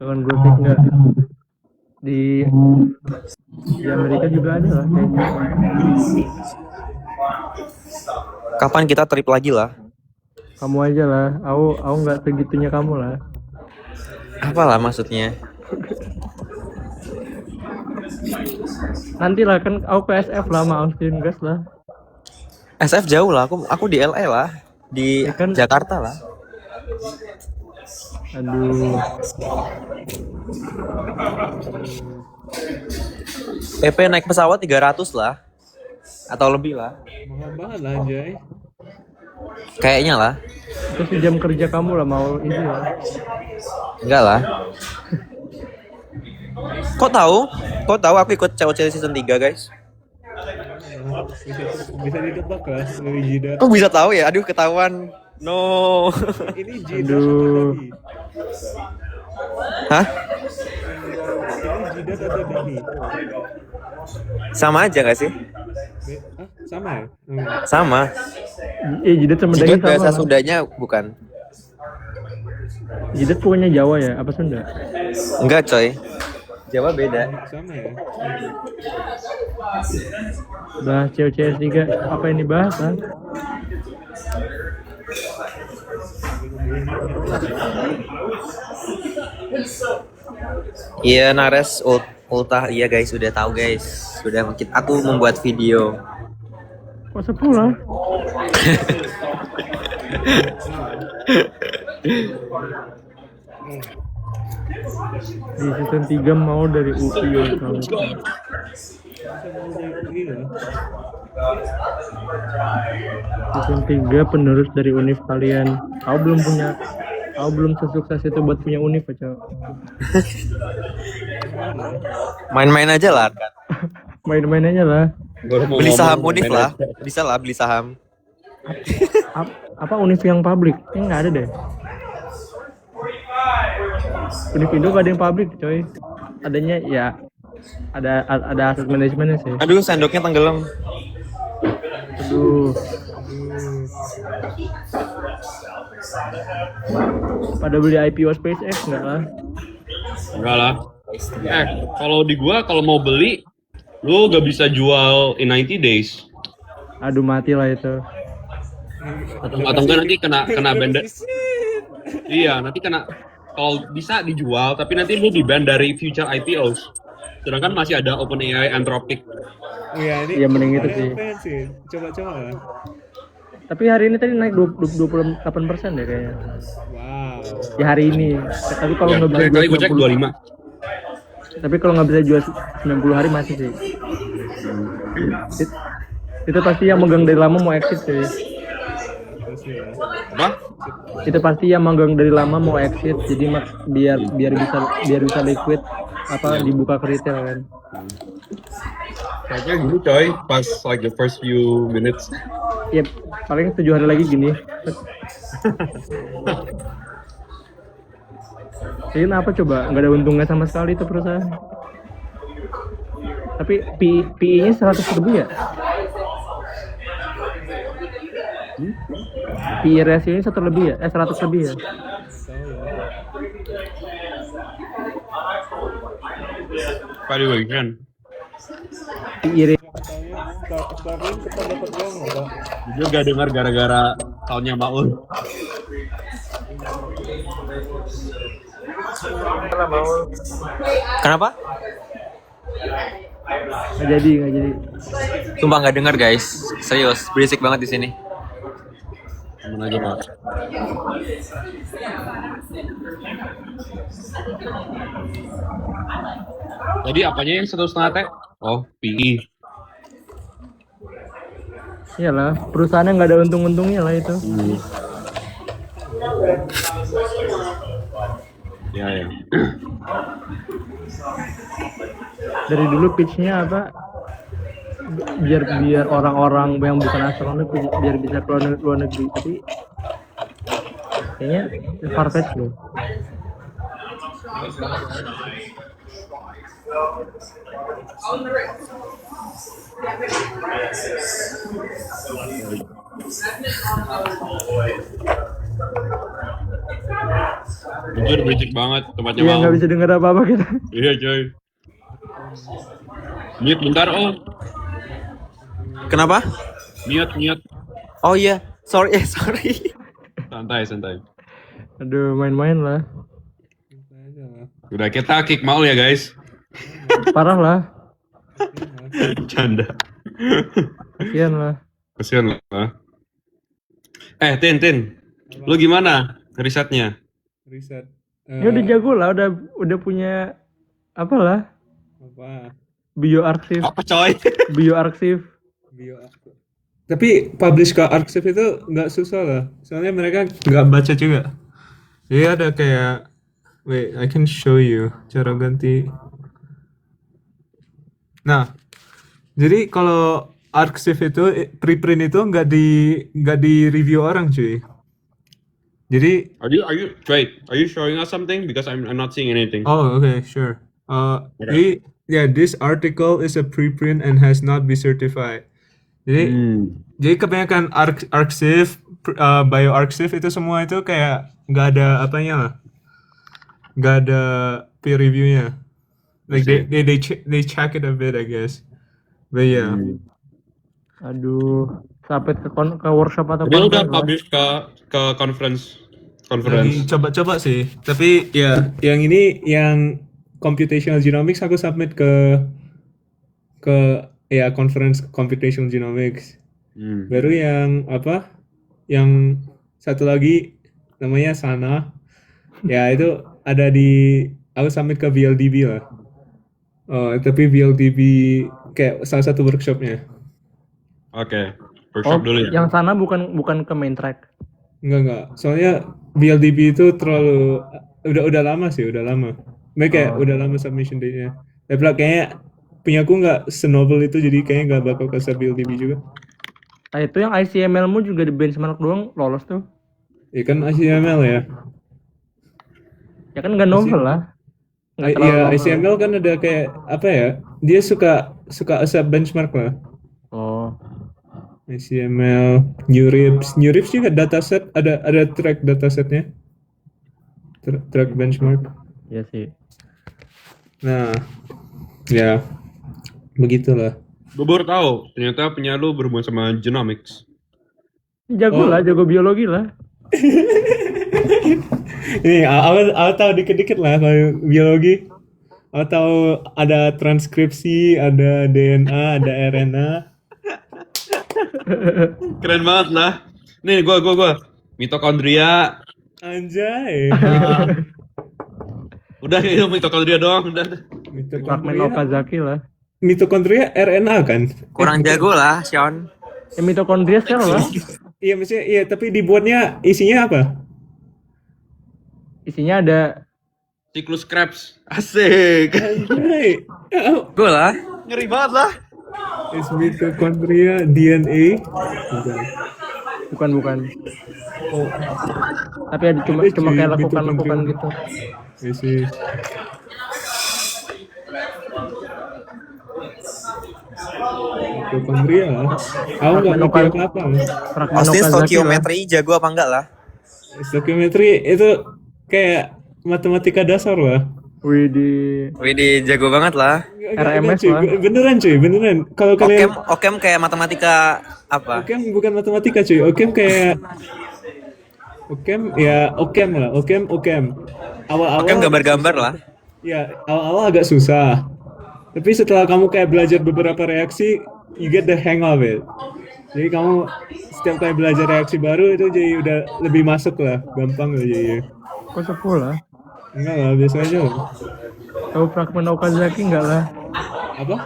Dengan gue cek nggak di Amerika juga ada lah kayaknya. Kapan kita trip lagi lah? Kamu aja lah, aku nggak segitunya kamu lah. Apalah maksudnya? Nanti lah kan aku ke SF lah sama Austin gas lah. SF jauh lah, aku di LA lah, di Ya kan? Jakarta lah. Aduh, PP naik pesawat 300 lah. Atau lebih lah. Mahal banget lah anjay. Kayaknya lah. itu sejam kerja kamu lah mau ini lah. Enggak lah. Kok tahu? Kok tahu aku ikut COC season 3, guys? Bisa ditebak lah dari jidat. Kok bisa tahu ya? Aduh, ketahuan. No. Ini jidat Aduh. atau dahi? Hah? Ini jidat atau dahi? Sama aja gak sih? Sama ya? Sama. Jidat sama Jidat daging sama bahasa lah. Sundanya bukan? Jidat pokoknya Jawa ya, apa Sunda? Enggak, coy. Jawa beda. Sama ya? Bahas COCS 3, apa yang dibahas lah? Iya, Nares ultah. Iya, guys, udah tahu, guys. Sudah aku membuat video. Kok 10 lah? Di season 3 mau dari UI ya kalau Iya. season 3 penerus dari univ kalian. Aku belum sesukses itu buat punya univ aja. Main-main aja lah. Main-main aja lah. Beli saham Unif lah. Bisa lah beli saham. Apa univ yang publik? Nggak ada deh. Univ Indo gak ada yang publik coy. Adanya ya ada aset manajemennya sih. Aduh, sendoknya tenggelam. Aduh. Pada beli IPO SpaceX enggak lah? Enggak lah. Kalau di gua kalau mau beli, lu gak bisa jual in 90 days. Aduh mati lah itu. Atau enggak nanti kena ban. Iya, nanti kena, kalau bisa dijual tapi nanti lu di-ban dari future IPOs. Sedangkan masih ada OpenAI, Anthropic. Iya, ini Ya, mending itu sih. sih. Coba-coba lah. Tapi hari ini tadi naik 28% deh kayaknya. Wow. Ya hari ini. Tapi kalau Ya, nggak bisa kali gue jual cek 90, 25. tapi kalau nggak bisa jual 90 hari masih sih. Itu pasti yang megang dari lama mau exit sih. Apa? Itu pasti yang megang dari lama mau exit. Jadi biar bisa liquid apa dibuka ke retail kan. Kayaknya gini coy, pas like the first few minutes. Ya paling 7 hari lagi gini. Ini apa coba? Nggak ada untungnya sama sekali itu perusahaan. Tapi PE-nya 100 lebih ya? PE ratio-nya 1 lebih ya? 100 lebih ya? Valuation. PE ratio Starlink cepat dapat uang nggak, Pak? Juga dengar gara-gara tahunnya Maul. Kenapa? Nggak jadi. Sumpah nggak dengar guys, serius, berisik banget di sini. Mana aja Pak? Jadi apanya yang 1,5 T? Oh, PI. Iyalah, perusahaannya nggak ada untung-untungnya lah itu. Ya ya. Dari dulu pitch-nya apa? Biar orang-orang yang bukan astronaut biar bisa keluar luar negeri. Tapi kayaknya far-fetched loh. Jujur berisik banget tempatnya Iya, mau. nggak bisa dengar apa-apa kita. Iya coy. Mute bentar oh. Kenapa? Mute. Oh iya, sorry. Santai. Aduh, main-main lah. Udah kita kick Maul ya guys. Parah lah. Canda. Kasian lah. Kasian lah. Tin. Lu gimana risetnya? Riset. Ini udah jago lah, udah punya apa lah? Apa? Bioarsip. Apa coy? Bioarsip. Tapi publish ke Arxiv itu nggak susah lah. Soalnya mereka nggak baca juga. Jadi ada kayak, wait, I can show you cara ganti. Nah, jadi kalau Arxiv itu preprint itu nggak di review orang cuy. Jadi Are you showing us something? Because I'm not seeing anything. oh, okay, sure. Jadi, yeah, this article is a preprint and has not been certified. Jadi kebanyakan Arxiv, BioArxiv itu semua itu kayak nggak ada apanya lah, nggak ada peer reviewnya. Like they check it a bit, I guess. But yeah. Aduh, sampai ke workshop atau Dia udah conference lah. publish ke conference. Lagi coba-coba sih. Tapi ya, yang ini yang computational genomics aku submit ke ya conference computational genomics. Baru yang apa? Yang satu lagi namanya Sana. Ya itu ada aku submit ke VLDB lah. Oh, tapi VLDB kayak salah satu workshopnya. Oke. Workshop dulu ya. Yang sana bukan ke main track. Enggak. Soalnya VLDB itu terlalu udah lama sih, udah lama. Mereka kayak udah lama submission date-nya. Tapi kayaknya punya aku nggak senovel itu, jadi kayaknya nggak bakal ke VLDB juga. Nah itu yang ICML-mu juga di benchmark doang lolos tuh. Ya kan HTML ya. Ya kan nggak novel lah. Nggak terlalu Iya, novel. HTML kan ada kayak apa ya? Dia suka accept benchmark lah. Oh, HTML, Newrips juga dataset, ada track datasetnya. Track benchmark. iya sih. Nah, ya begitulah. Gue baru tahu, ternyata punya lu berhubungan sama genomics. Jago lah, jago biologi lah. Ini aku tahu dikit-dikit lah kalau biologi. Aku tahu ada transkripsi, ada DNA, ada RNA. Keren banget lah. Nih, gue. Mitokondria. Anjay. Udah itu mitokondria doang, udah. Fragmen Okazaki lah. Mitokondria RNA kan? Kurang jago lah, Sean. Ya, mitokondria sel lah. Iya maksudnya iya, tapi dibuatnya isinya apa? Isinya ada Siklus Krebs. Asik. Anjay. Gue lah. Ngeri banget lah. Is mitokondria DNA? bukan. Oh, Tapi ada cuma Ada cuy, kayak lakukan mitokondria. gitu. I see. Mitokondria lah. Aku nggak ngerti Fragmen apa-apa. Fragmen Austin Okazaki lah. stokiometri jago apa enggak lah? Stokiometri itu kayak matematika dasar lah. Wih di Widih, jago banget lah. RMS cuy. lah. Beneran cuy, beneran. Kalau kalian Okem kayak matematika apa? Okem bukan matematika cuy. Okem kayak Okem lah. Okem. Awal-awal Okem gambar-gambar lah. ya, awal-awal agak susah. Tapi setelah kamu kayak belajar beberapa reaksi, you get the hang of it. Jadi kamu setiap kali belajar reaksi baru itu jadi udah lebih masuk lah, gampang lah jadi. Kok 10 lah? Enggak lah, biasa aja lah. Tahu fragmen Okazaki nggak lah? Apa?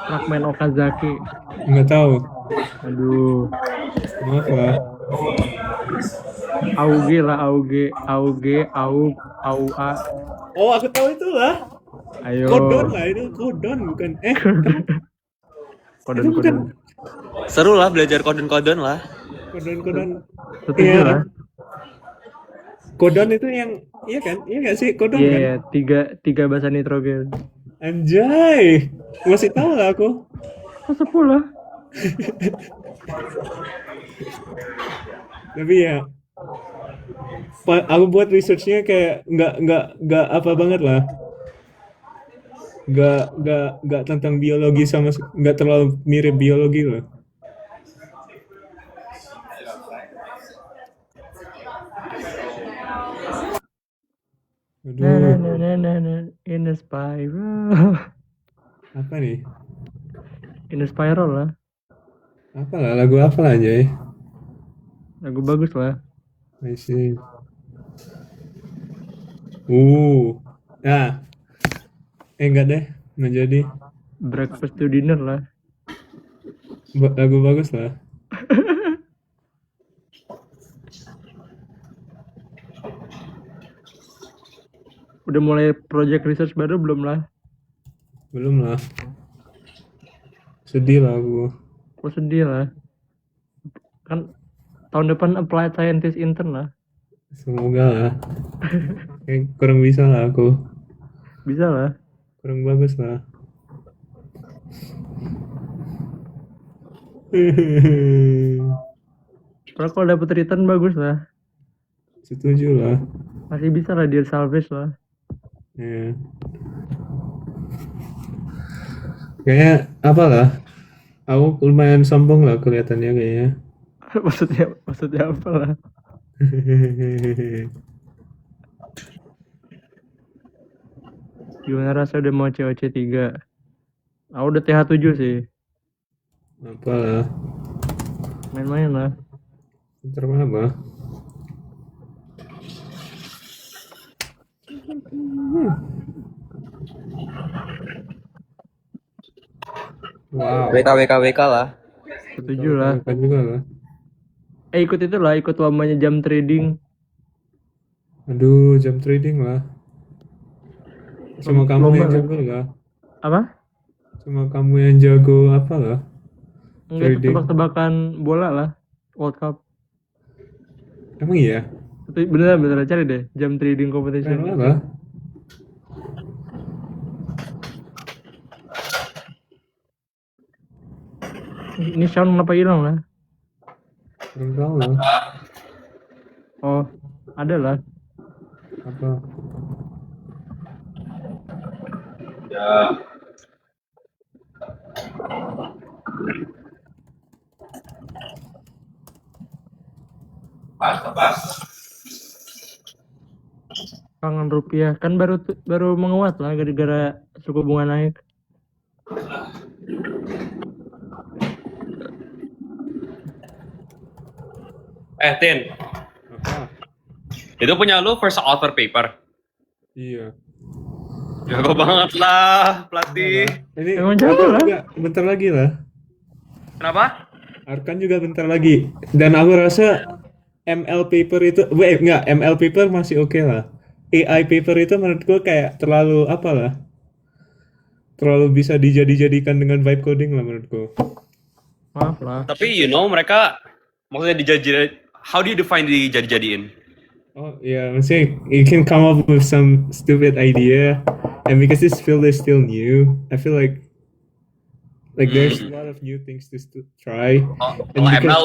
Fragmen Okazaki. Nggak tahu. Aduh. Maaf lah. Auge lah, auge, aua. Oh, aku tahu itu lah. Ayo. Kodon lah, itu kodon bukan. Kodon. Seru lah belajar kodon-kodon lah. Kodon. Setuju Iya. lah. Kodon itu yang, iya kan? Iya nggak sih? Kodon Iya, kan? tiga basa nitrogen. Anjay, masih tahu lah aku. Kok 10 lah? Tapi ya, aku buat researchnya kayak nggak apa banget lah. Nggak tentang biologi nggak terlalu mirip biologi lah. Aduh, In a spiral. apa nih? In a spiral lah. Apa lah, lagu apa lah aja ya? Lagu bagus lah. I see. Nah, enggak deh, nggak jadi. Breakfast to dinner lah. Lagu bagus lah. Udah mulai project research baru belum lah? Belum lah. Sedih lah aku. Kok sedih lah? Kan tahun depan applied scientist intern lah. Semoga lah. Kayak kurang bisa lah aku. Bisa lah. Kurang bagus lah. Kalau dapet return bagus lah. Setuju lah. Masih bisa lah dia salvage lah. Ya. Kayaknya apa lah? Aku lumayan sombong lah kelihatannya kayaknya. maksudnya apa lah? Gimana rasa udah mau COC 3? Aku udah TH7 sih. Apa lah? Main-main lah. Bentar apa? Wow. WK lah. Setuju lah. Apa juga lah. Ikut itu lah, ikut lombanya jam trading. Aduh, jam trading lah. Sama kamu Lomba yang lah. jago lah. Apa? Sama kamu yang jago apa lah? Enggak, itu Trading. tebak-tebakan bola lah. World Cup. Emang iya? Beneran cari deh jam trading competition. Keren lah. Ini sound kenapa hilang lah? Kurang tahu lah. Oh, ada lah. Apa? Kangen rupiah kan baru menguat lah gara-gara suku bunga naik. Tin, Apa? itu punya lu first author paper. Iya. Jago banget lah, pelatih. Ini Emang jago lah. juga bentar lagi lah. Kenapa? Arkan juga bentar lagi. Dan aku rasa ML paper itu, ML paper masih oke lah. AI paper itu menurut gue kayak terlalu apa lah? Terlalu bisa dijadikan dengan vibe coding lah menurutku. Maaf lah. Tapi mereka maksudnya how do you define dijadi-jadiin? Oh yeah, maksudnya you can come up with some stupid idea, and because this field is still new, I feel like there's a lot of new things to try. Kalau ML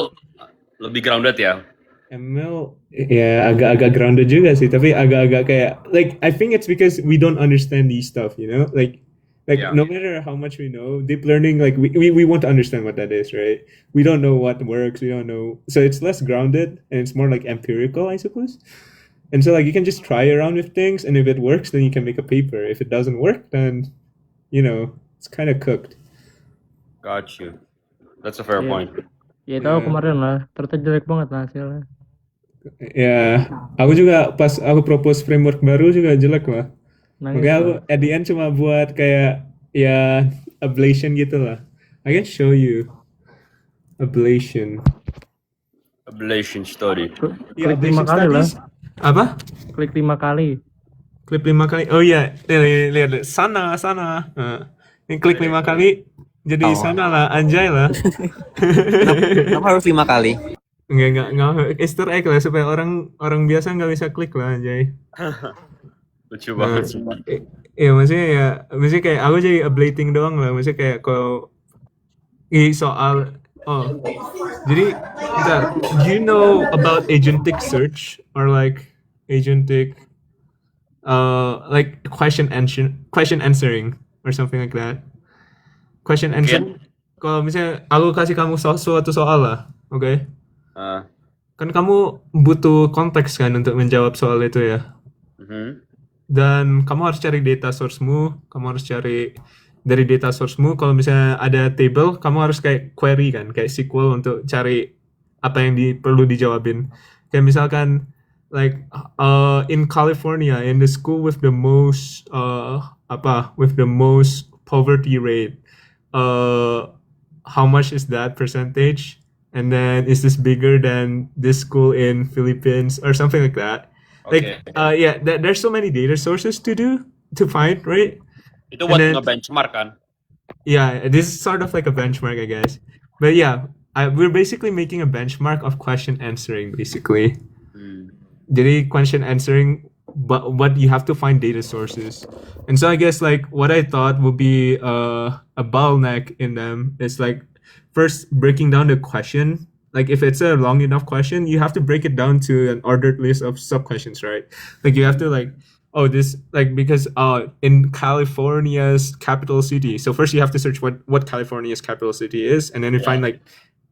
lebih grounded ya. ML ya agak-agak grounded juga sih, tapi agak-agak kayak I think it's because we don't understand these stuff, Yeah. no matter how much we know, deep learning we want to understand what that is, right? We don't know what works, we don't know, so it's less grounded and it's more like empirical, I suppose. And so you can just try around with things, and if it works, then you can make a paper. If it doesn't work, then It's kind of cooked. Got you. That's a fair Iya. point. Ya tahu kemarin lah, ternyata jelek banget lah hasilnya. Ya, aku juga pas aku propose framework baru juga jelek lah. Nangis Makanya aku lah. at the end cuma buat kayak ya ablation gitu lah. I can show you ablation. Ablation story. Ya, Klik 5 ablation kali lah. studies. Apa? Klik 5 kali. Klik 5 kali. Oh iya, lihat sana. Ini klik 5 kali jadi Oh. sana lah, anjay lah. Kenapa harus 5 kali? Enggak Easter egg lah supaya orang biasa nggak bisa klik lah, anjay. Lucu banget sih. Iya maksudnya kayak aku jadi ablating doang lah, maksudnya kayak kalau soal jadi bentar, do you know about agentic search or like agentic like question answering or something like that? Question answering. Kalau misalnya aku kasih kamu suatu soal lah, oke? Ah, Kan kamu butuh konteks kan untuk menjawab soal itu ya. mhm. Dan kamu harus cari data source-mu, kamu harus cari dari data source-mu. Kalau misalnya ada table, kamu harus kayak query kan, kayak SQL untuk cari apa yang perlu dijawabin. Kayak misalkan like in California, in the school with the most poverty rate, how much is that percentage? And then is this bigger than this school in Philippines or something like that? Like Okay. there's so many data sources to find, right? Itu And buat then nge-benchmark kan? yeah, this is sort of like a benchmark, I guess. But yeah, we're basically making a benchmark of question answering, basically. Hmm. Jadi question answering, but you have to find data sources. And so I guess like what I thought would be a bottleneck in them is like first breaking down the question. Like if it's a long enough question, you have to break it down to an ordered list of sub questions, right? Like you have to like, oh, this like because in California's capital city. So first you have to search what California's capital city is, and then you find like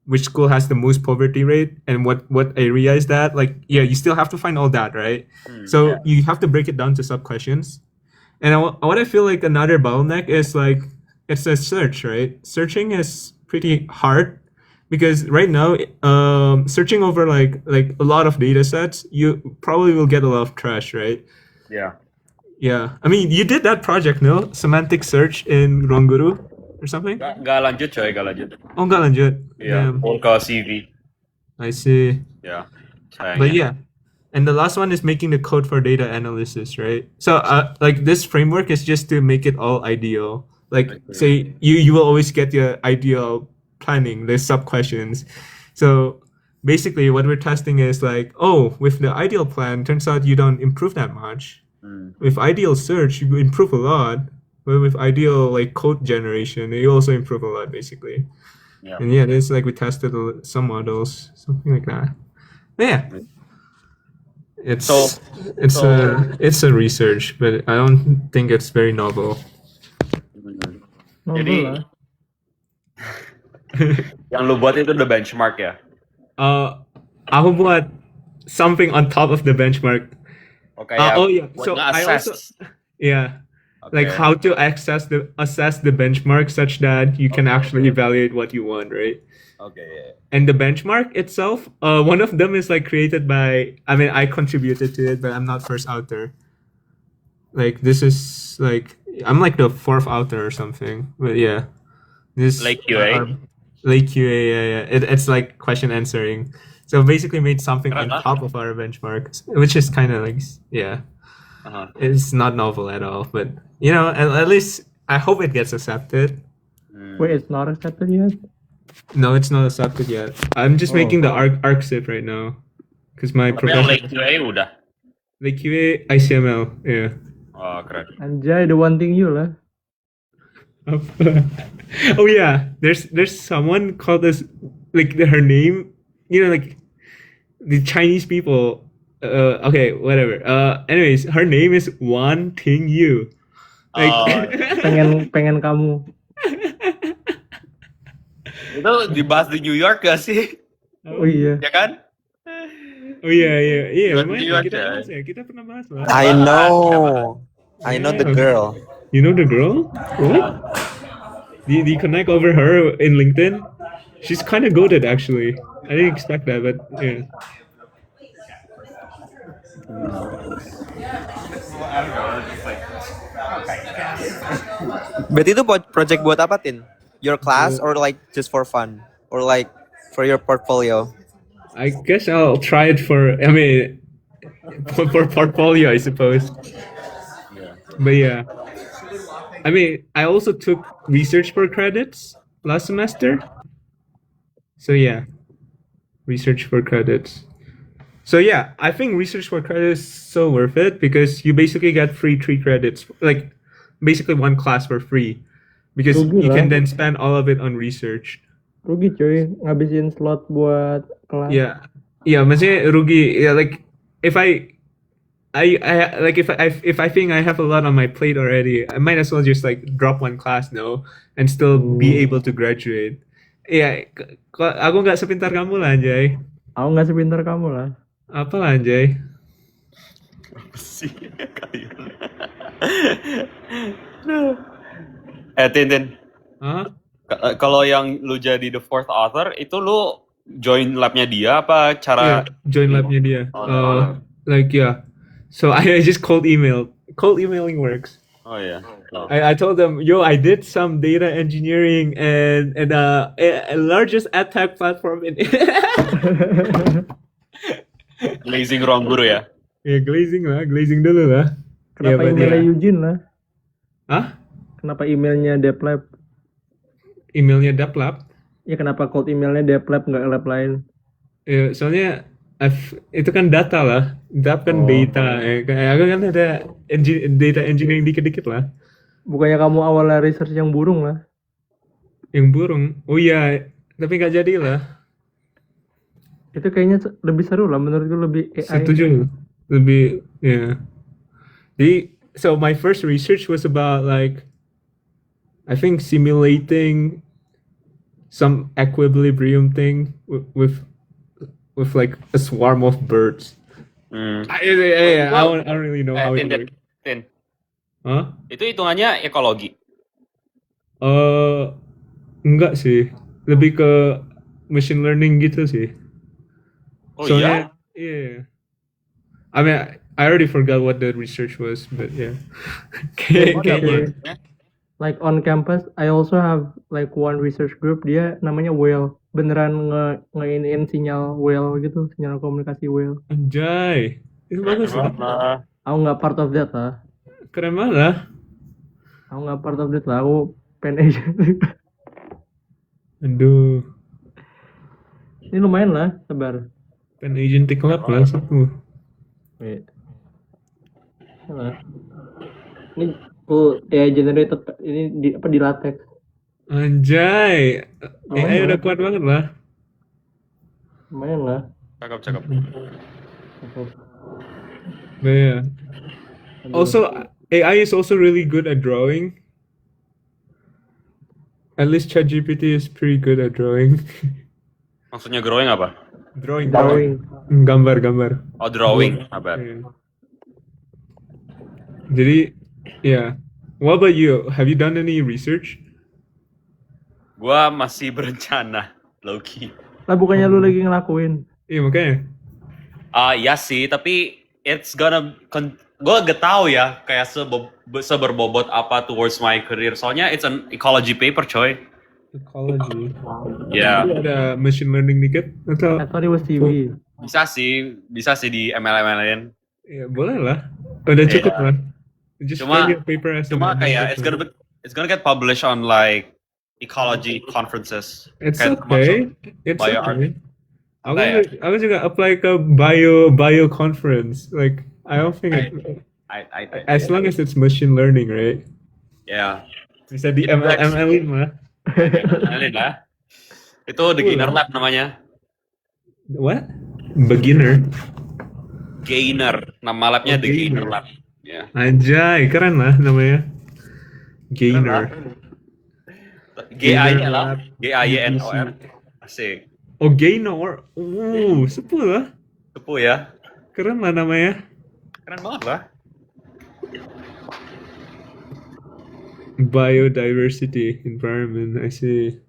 which school has the most poverty rate and what area is that. Like yeah, you still have to find all that, right? So you have to break it down to sub questions. And what I feel like another bottleneck is like it's a search, right? Searching is pretty hard because right now searching over like a lot of data sets, you probably will get a lot of trash, right? Yeah. Yeah, I mean you did that project, no? Semantic search in Ruang Guru or something? Nggak lanjut coy, nggak lanjut. Oh nggak lanjut. Iya, Damn. mau ke CV. I see. Ya, But sayangnya. yeah, and the last one is making the code for data analysis, right? So like this framework is just to make it all ideal. Like say you will always get your ideal planning, the sub questions. So basically what we're testing is like, oh, with the ideal plan, turns out you don't improve that much. Hmm. With ideal search, you improve a lot. But with ideal like code generation, you also improve a lot basically. Yeah. And yeah, it's like we tested some models, something like that. But yeah. It's So- it's a research, but I don't think it's very novel. Novel Jadi- lah. Yang lu buat itu the benchmark ya? Aku buat something on top of the benchmark. Oke ya. oh yeah, buat so I nge-assess. Yeah, Oke. like how to assess the benchmark such that you can actually evaluate what you want, right? Oke, ya. And the benchmark itself, one of them is like created by. I mean, I contributed to it, but I'm not first author. Like this is like I'm like the fourth author or something. But yeah, this Lake QA? Lake QA, yeah. It's like question answering. So basically, made something on Keren lah. top of our benchmark, which is kind of like yeah, Aha. it's not novel at all. But you know, at least I hope it gets accepted. Wait, it's not accepted yet? No, it's not accepted yet. I'm just making the ArcZip right now because my Tapi yang Lake professor QA udah. Lake QA ICML, yeah. Oh, keren. Anjay, the one thing you lah. Oh yeah, there's someone called this like her name, you know, like the Chinese people. Okay, whatever. Anyways, her name is Wan Ting Yu. Like, Oh. Pengen kamu. Itu dibahas di New York gak sih? Oh iya. Ya kan? oh iya. New lumayan York kita ya. bahas ya, kita pernah bahas lah. I know the girl. You know the girl? What? Do you connect over her in LinkedIn? She's kind of goated actually. I didn't expect that, but yeah. Berarti itu project buat apa, Tin? Your class or like just for fun? Or like for your portfolio? I guess I'll try it for. I mean, for portfolio, I suppose. But yeah, I mean, I also took research for credits last semester. So yeah, research for credits. So yeah, I think research for credits is so worth it because you basically get free 3 credits, like basically one class for free, because Rugi you lah. can then spend all of it on research. Rugi cuy, ngabisin slot buat kelas. Yeah, yeah, maksudnya rugi. Yeah, like if I like if I think I have a lot on my plate already, I might as well just like drop one class, no, and still be able to graduate. Iya, aku nggak sepintar kamu lah, Anjay. Aku nggak sepintar kamu lah. Apa lah, Anjay? Sih kalian. Tin. Hah? Kalau yang lu jadi the fourth author itu lu join labnya dia apa cara? Yeah, join labnya dia. Like yeah. So I just cold emailed. Cold emailing works. Oh ya. I told them, yo, I did some data engineering and a largest ad tech platform in. Glazing ruang guru ya. Ya glazing dulu lah. Kenapa but emailnya yeah. Eugene lah? Hah? Kenapa emailnya Deplab? Emailnya Daplab. Ya kenapa cold emailnya Deplab nggak lab lain? Ya, soalnya itu kan data lah. Dap kan data. Kayak aku kan ada data engineering dikit-dikit lah. Bukannya kamu awalnya research yang burung lah? Yang burung. Oh iya, tapi nggak jadi lah. Itu kayaknya lebih seru lah, menurutku lebih AI. Setuju. Lebih, ya. Jadi, so my first research was about like, I think simulating some equilibrium thing with like a swarm of birds. I don't really know how it works. Tin. Hah? Itu hitungannya ekologi. Enggak sih. Lebih ke machine learning gitu sih. Oh Soalnya, yeah. I mean, I already forgot what the research was, but yeah. Kayaknya. Like on campus, I also have like one research group. Dia namanya Whale. Beneran ngeiniin sinyal whale gitu, sinyal komunikasi whale. Anjay. Itu bagus lah. Aku nggak part of that lah. Keren banget. Aku nggak part of that lah. Aku pen agent. Aduh. Ini lumayan lah, sebar. Pen agent club lah satu. Iya. Nah. Ini AI generated ini di latex. Anjay. AI udah kuat banget lah. Lumayan lah. Cakep. But yeah. Also, AI is also really good at drawing. At least ChatGPT is pretty good at drawing. Maksudnya drawing apa? Drawing. Gambar. Oh, drawing. Sabar. Yeah. Jadi, yeah. What about you? Have you done any research? Gua masih berencana, low-key. Lah bukannya lu lagi ngelakuin? Iya makanya. Ya sih, tapi it's gonna gue gak tahu ya kayak seberbobot apa towards my career. Soalnya it's an ecology paper, coy. Ecology. Ya. Itu ada machine learning dikit atau? I thought it was TV. Bisa sih di ML-ML-in. Ya boleh lah. Udah cukup lah. Just Cuma- write your paper as Cuma an kayak ML. it's gonna get published on like ecology conferences. It's Kayak okay. It's bio okay. Apa ya? Aku juga apply ke bio conference. Like I don't think as long as it's machine learning, right? Ya. Bisa di ML lah. ML-in lah. Itu beginner lab namanya. What? Beginner. Gainer. Nama labnya Oh, The Gainer Gainer. Lab. Ya. Anjay, keren lah namanya. Gainer. GAY lah. GAYNOR. Asik. Oh, Gaynor. Sepuh lah. Sepuh ya. Keren lah namanya. Keren banget lah. Biodiversity, environment, I see.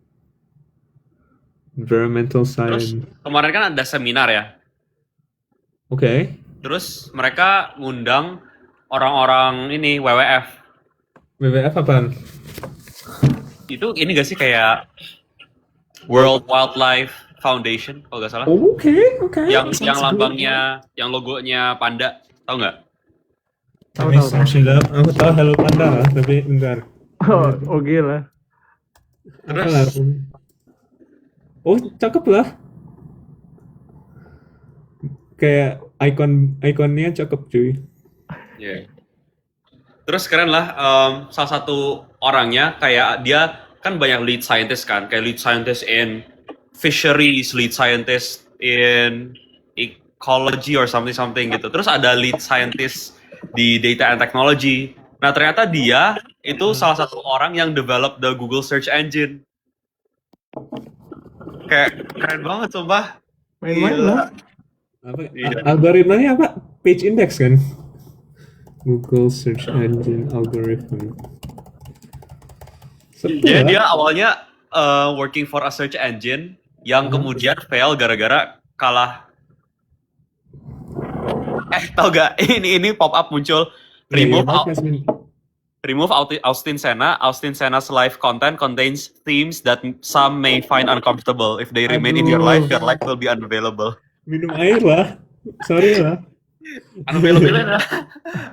Environmental Terus science. kemarin kan ada seminar ya. Oke. Terus mereka ngundang orang-orang ini WWF. WWF apaan? Itu ini gak sih kayak World Wildlife Foundation kalau nggak salah. Oke. Yang Sounds good. lambangnya, yang logonya panda, tahu nggak? Let me search it up. Aku tahu Hello Panda lah, tapi bentar. Oh, gila. Apa lah? Oh, cakep lah. Kayak ikonnya cakep cuy. Iya. Terus keren lah, salah satu orangnya kayak dia kan banyak lead scientist kan, kayak lead scientist in fisheries, lead scientist in ecology or something gitu. Terus ada lead scientist di data and technology. Nah ternyata dia itu salah satu orang yang develop the Google search engine. Kayak keren banget sumpah. Main-main Gila. lah. Apa? Iya. Algoritmanya apa? Page index kan? Google search engine algorithm. Seru Jadi lah. dia awalnya working for a search engine yang kemudian fail gara-gara kalah. Tau gak? Ini pop up muncul remove Austin Sena. Austin Sena's live content contains themes that some may find uncomfortable. If they remain in your life will be unavailable. Minum air lah. Sorry lah. Unavailable lah.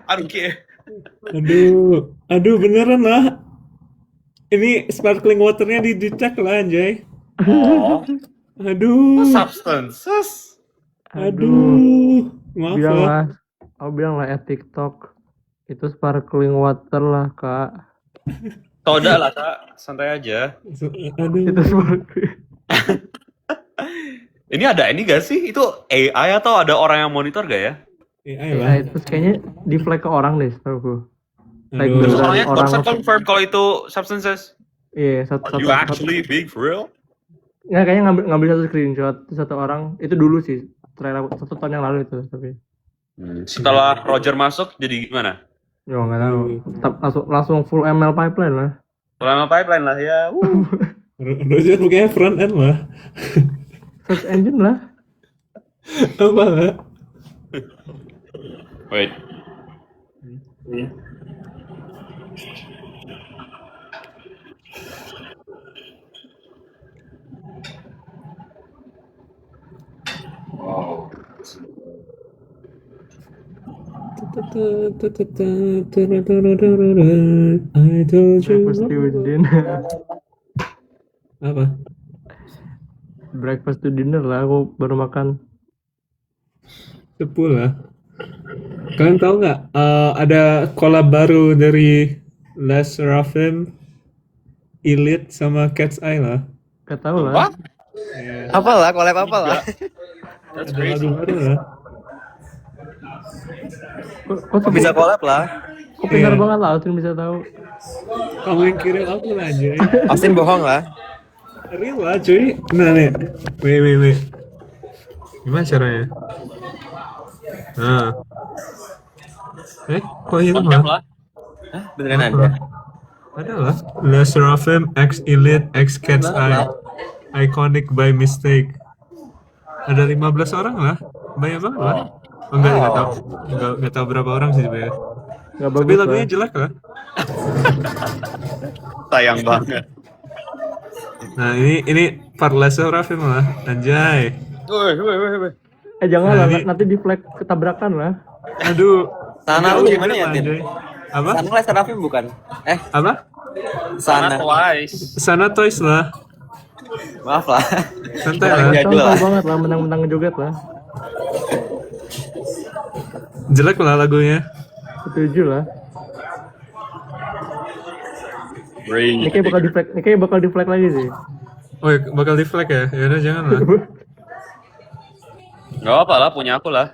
I don't care. Aduh beneran lah. Ini sparkling waternya dicek lah anjay. Oh, Aduh. substances. Aduh. Maaf Bilang lah. lah. Aku bilang lah ya TikTok itu sparkling water lah kak. Toda lah kak, santai aja. Aduh. Itu sparkling. Ini ada ini gak sih? Itu AI atau ada orang yang monitor gak ya? AI lah. Nah, itu kayaknya di flag ke orang deh setahu Like Aduh. Terus beneran orangnya orang bisa confirm kalau itu substances. Iya, satu Are you actually being for real? nggak kayaknya ngambil satu screenshot satu orang itu dulu sih terakhir 1 tahun yang lalu itu tapi Setelah Roger masuk jadi gimana? ya nggak tahu langsung full ML pipeline lah. Lama pipeline lah ya. Roger pokoknya front end lah. Search engine lah. Apa lah? Wait. I told you. Breakfast to dinner. Apa? Breakfast to dinner lah aku baru makan. 10 lah. Kalian tahu nggak? Ada collab baru dari Les Seraphim, Elite sama Cat's Eye lah. Gak tau lah. Apalah, collab apalah. That's Ada crazy. lagu baru lah. Kok Bisa collab lah. Kok pintar Iya. banget lah Austin bisa tahu. Kamu yang kirim aku lah aja. Austin bohong lah. Real lah cuy. Nah nih. Wait. Gimana caranya? Nah. Kok hilang Konsep lah? lah. Beneran ada. Ada lah. Les Seraphim X Elite X Cat's Eye. Iconic by mistake. Ada 15 orang lah. Banyak banget lah. Oh, enggak tahu. Enggak tahu berapa orang sih sebenarnya. Gak Tapi bagus lagunya lah. jelek lah. Sayang banget. Nah, ini part Les Seraphim lah. Anjay. Woi. Jangan Nah, lah ini- nanti di flag ketabrakan lah. Aduh. Sana Jauh lu gimana banget ya, lah, Tin? anjay. Apa? Sana Les Seraphim bukan? Apa? Sana. Twice. Sana Toys lah. Maaf lah. Santai Orang lah. jadul Tahu lah. banget lah menang-menang joget lah. Jelek lah lagunya. Setuju lah. Brain. Ini kayak bakal di flag lagi sih. Oh, bakal di flag ya? Yaudah jangan lah. Gak apa lah, punya aku lah.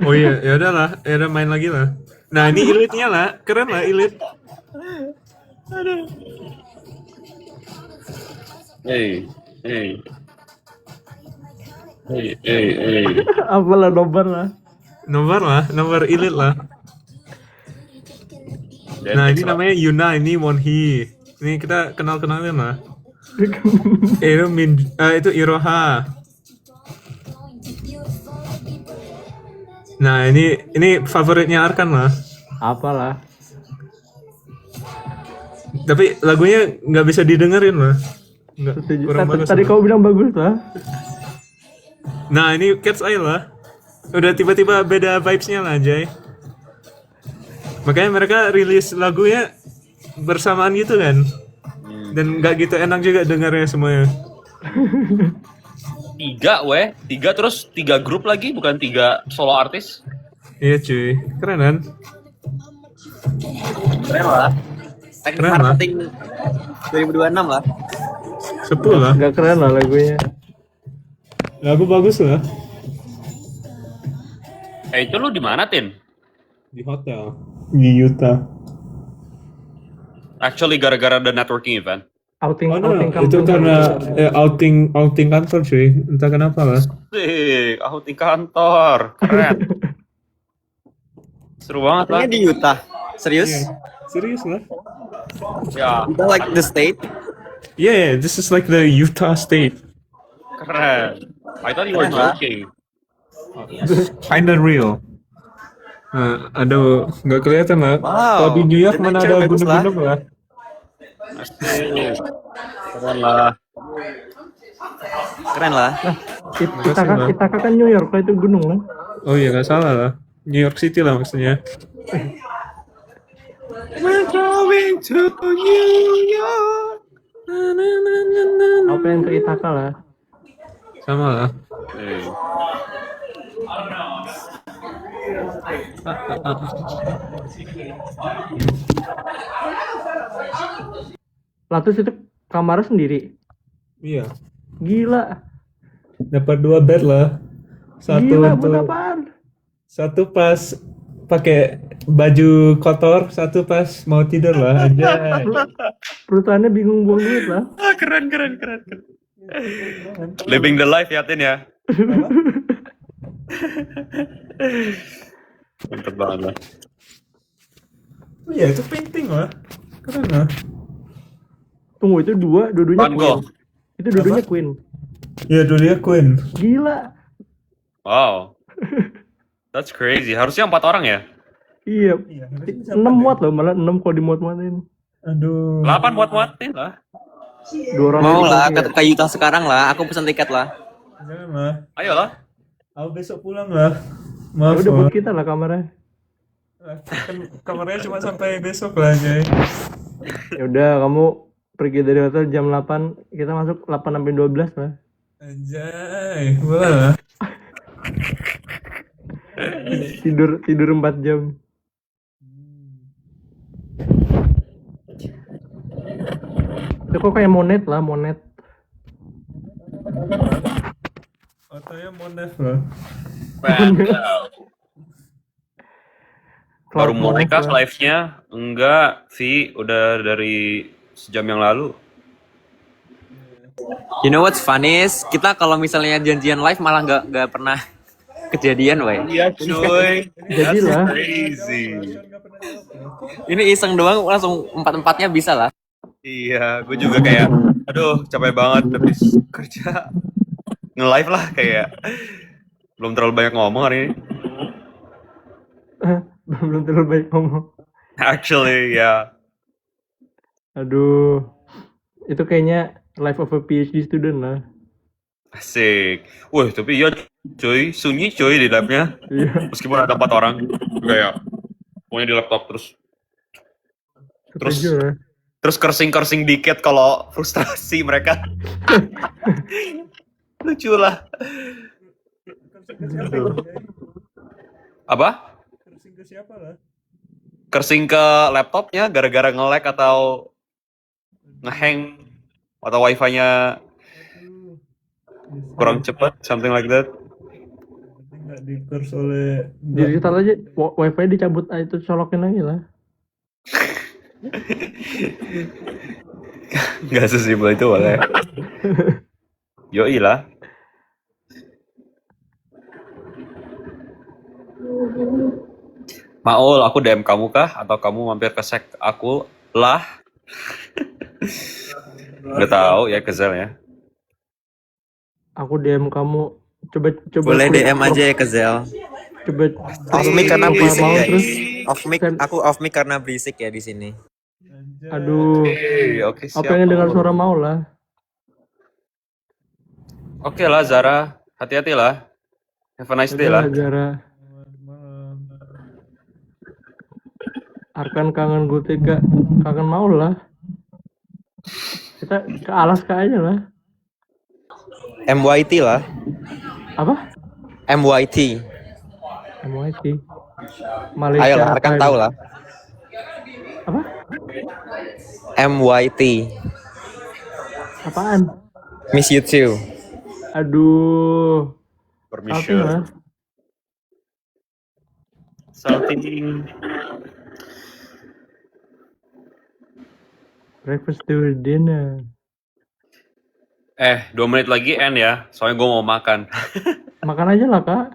Oh iya, ya udahlah, ya udah main lagi lah. Nah ini elite-nya lah, keren lah elite. Hey. Apalah nobar lah. Nomor elite lah. Nah ini namanya Yuna, ini Wonhee. Ini kita kenal-kenalin lah. Itu Iroha. Nah ini favoritnya Arkan lah. Apalah. Tapi lagunya nggak bisa didengerin lah. Nggak, Setuju. kurang bagus Tadi lah. kau bilang bagus lah. Nah ini Cat's Eye lah. Udah tiba-tiba beda vibes-nya lah Jay. Makanya mereka rilis lagunya bersamaan gitu kan. Dan nggak gitu enak juga dengarnya semuanya. 3 terus 3 grup lagi, bukan 3 solo artis. Iya cuy, keren kan? Keren lah. Teknik Keren lah. marketing 2026 lah. 10 lah. Gak keren lah lagunya. Lagu bagus lah. Itu lu di mana, Tin? Di hotel. Di Utah. Actually gara-gara the networking event. Outing Oh no, outing itu company. karena outing kantor cuy. Entah kenapa lah. Sih, outing kantor. Keren. Seru banget lah. Ini di Utah. Serius? Serius lah. Ya, Utah like the state? Yeah, this is like the Utah state. keren. I thought you were Keren lah. joking. Kinda real. Aduh, nggak kelihatan lah. Wow. Kalau di New York Jadi mana cewek ada bagus lah. gunung-gunung lah. Asik. Keren lah. Keren lah. Kita kan New York lah, itu gunung lah. Oh iya, nggak salah lah. New York City lah maksudnya. We're going to New York. Apa yang ke Ithaca lah. Sama lah. Latus itu kamarnya sendiri. Iya. Gila. Dapat 2 bed lah. Satu Gila, untuk buat apaan? satu pas pakai baju kotor, satu pas mau tidur lah aja. Perusahaannya bingung buang duit lah. Keren. Living the life ya, Tin ya. Mantep banget lah. Iya, itu painting lah. Keren lah. Tunggu, itu dua-duanya Van Gogh. Queen. Itu dua-duanya Queen. Ya, dulu dia Queen. Gila. Wow. That's crazy. Harusnya 4 orang ya? Iya. Iya, 6 muat loh, malah 6 kalau dimuat-muatin. Aduh. 8 muat-muatin lah. 2 orang Mau itu lah, iya. ke Utah sekarang lah. Aku pesan tiket lah. Jangan lah. Ayolah. Aku besok pulang lah. Ya Maaf udah lah. buat kita lah kamarnya. Kan kamarnya cuma sampai besok lah, Jay. Ya udah, kamu pergi dari hotel jam 8, kita masuk 8 sampai 12 lah. Anjay, boleh lah. Tidur 4 jam. Itu kok kayak monet lah, monet. Fotonya Monef lah. Baru Cloud mau Monet nikah lah. live-nya? Enggak, Vi. Udah dari sejam yang lalu. You know what's funny is kita kalau misalnya janjian live malah nggak pernah kejadian, weh. Iya, cuy. Jadi lah. Crazy. Ini iseng doang langsung 4-4-nya bisa lah. Iya, gue juga kayak, aduh, capek banget habis kerja. Nge-live lah kayak. Belum terlalu banyak ngomong hari ini. Belum terlalu baik ngomong. Actually, ya. Aduh. Itu kayaknya life of a PhD student lah. Asik. Wah, tapi iya cuy, sunyi cuy di labnya. Iya. Meskipun ada 4 orang, kayak pokoknya di laptop terus Setuju lah. terus kersing dikit kalau frustrasi mereka. Lucu lah. Apa? Kersing ke siapa lah? Kersing ke laptopnya gara-gara nge-lag atau nge-hang atau wifi-nya kurang cepat, something like that. Nggak di-curse oleh... Di restart aja, wifi dicabut, itu colokin lagi lah. Nggak sesimpel itu boleh. Yoi lah. Maul, aku DM kamu kah? Atau kamu mampir ke sek aku lah? Udah tahu ya Kezel ya. Aku DM kamu. Coba Boleh klik DM aja ya ke Zel. coba Off mic karena profile berisik mau ya. terus Off mic, send. aku off mic karena berisik ya di sini. Aduh, Oke, aku siap. pengen dengar suara mau lah. Oke lah Zara, hati-hati lah. Have a nice day Udah lah. lah Zara. Arkan kangen gue tiga, kangen mau lah. Kita ke Alaska aja lah. MYT lah. Apa? MYT. MYT. Malaysia. Ayolah, Arkan Airlines. tahu lah. Apa? MYT. Apaan? Miss you too. Aduh. Salting Permission. lah. Salting. Breakfast to dinner. 2 menit lagi end ya. Soalnya gue mau makan. Makan aja lah kak.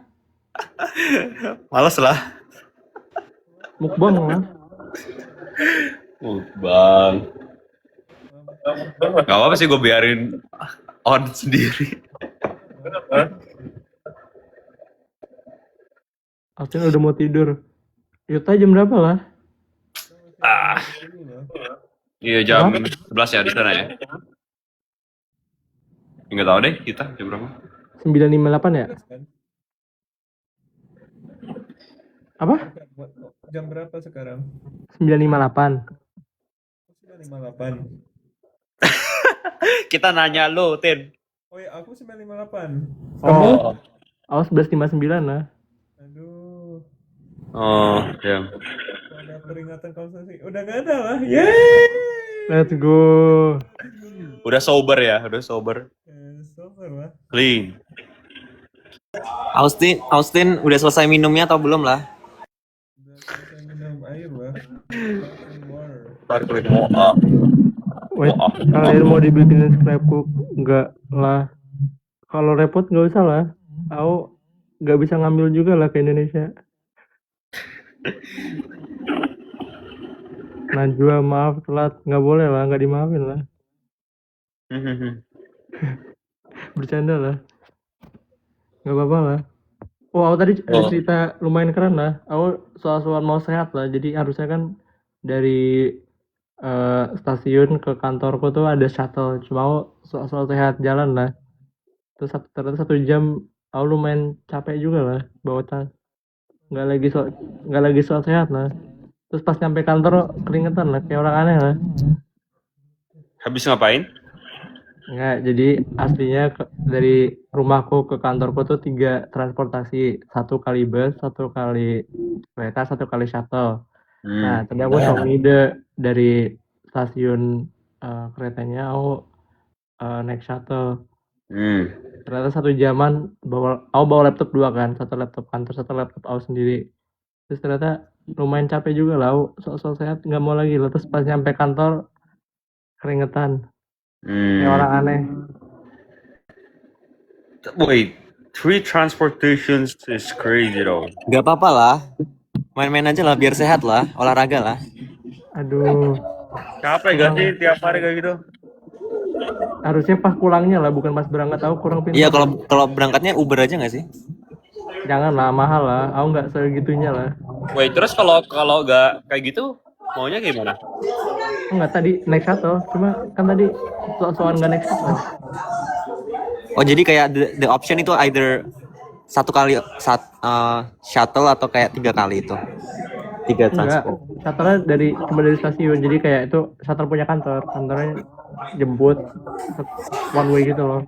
Males lah. Mukbang lah. Bang. Gak apa-apa sih gue biarin on sendiri. Alvin udah mau tidur. Yuta jam berapa lah? Iya jam 11 ya di sana ya. Nggak tahu deh kita jam berapa. 9.58 ya? Apa? Jam berapa sekarang? 9.58. 9.58. Kita nanya lu, Tin. Oh ya, aku 9.58. Oh. Awas 11.59 lah. Aduh, Oh, ya. ada peringatan konsentrasi. Udah gak ada lah. Yeay! Let's go. Udah sober ya, udah sober. Super lah. Clean. Austin udah selesai minumnya atau belum lah? Udah selesai minum air lah. Sparkling water. Wait, kalian mau dibikinin scrapbook? Enggak lah. Kalau repot nggak usah lah. Aku nggak bisa ngambil juga lah ke Indonesia. Najwa maaf telat, nggak boleh lah, nggak dimaafin lah. Bercanda lah. Nggak apa-apa lah. Oh, aku tadi ada cerita lumayan keren lah. Aku soal-soal mau sehat lah. Jadi harusnya kan dari stasiun ke kantorku tuh ada shuttle. Cuma aku soal sehat jalan lah. Terus ternyata 1 jam aku lumayan capek juga lah bawa tas. Nggak lagi soal sehat lah. Terus pas nyampe kantor keringetan lah, kayak orang aneh lah. Habis ngapain? Enggak, jadi aslinya dari rumahku ke kantorku tuh 3 transportasi. 1 kali bus, 1 kali kereta, 1 kali shuttle. Nah, tadi aku sama ide dari stasiun keretanya aku naik shuttle. Ternyata 1 jaman aku bawa laptop 2 kan, 1 laptop kantor, 1 laptop aku sendiri. Terus ternyata lumayan capek juga lah, aku sok-sok sehat nggak mau lagi lah. Terus pas nyampe kantor keringetan, kayak orang aneh. Wait, 3 transportations is crazy though. Gak apa-apa lah. Main-main aja lah biar sehat lah, olahraga lah. Aduh, Capek gak sih tiap hari kayak gitu? harusnya pas pulangnya lah, bukan pas berangkat. Aku kurang pintar. Iya kalau berangkatnya Uber aja nggak sih? Jangan lah, mahal lah. Aku nggak segitunya lah. Wait, terus kalau gak kayak gitu maunya gimana? Enggak, tadi naik shuttle. Cuma kan tadi soal nggak naik shuttle. Oh jadi kayak the option itu either 1 kali shuttle atau kayak 3 kali itu? 3 Enggak, transport. shuttle cuma dari stasiun. Jadi kayak itu shuttle punya kantornya jemput one way gitu loh.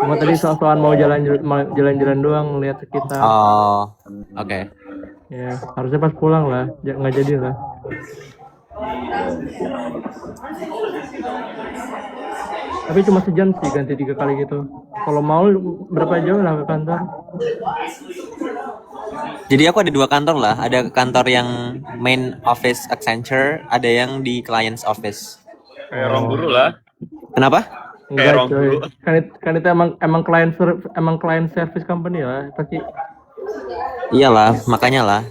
Cuma tadi soal mau jalan-jalan doang, lihat sekitar. Oh, oke. Ya, harusnya pas pulang lah, nggak jadi lah. Tapi cuma sejam sih, ganti 3 kali gitu. Kalau mau berapa jauh lah ke kantor? Jadi aku ada 2 kantor lah. Ada kantor yang main office Accenture, ada yang di client's office. Kayak orang guru lah. Kenapa? Enggak orang coy. dulu. Kan itu emang client service company lah. Pasti Iyalah, makanya lah.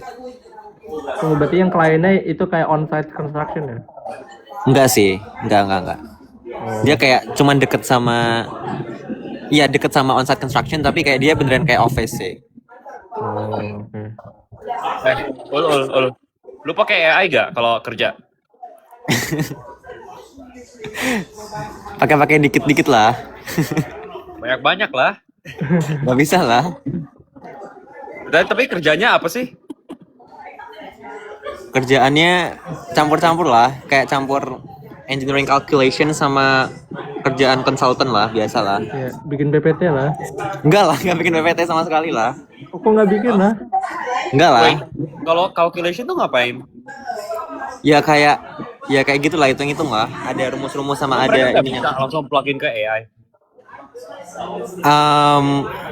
Tunggu, berarti yang kliennya itu kayak on-site construction ya? Enggak sih, enggak. Dia kayak cuman deket sama, iya deket sama onsite construction, tapi kayak dia beneran kayak office sih. Oh, oke. Ul. Lu pakai AI gak kalau kerja? Pakai dikit-dikit lah. Banyak lah. Nggak bisa lah. Tapi kerjanya apa sih? Kerjaannya campur-campur lah, kayak campur engineering calculation sama kerjaan konsultan lah, biasa lah. Ya, bikin PPT lah. Enggak lah, nggak bikin PPT sama sekali lah. Kok nggak bikin lah? Enggak lah. Wait, kalau calculation tuh ngapain? Ya kayak gitulah, hitung-hitung lah. Ada rumus-rumus sama ada Mereka nggak ininya. bisa langsung plugin ke AI.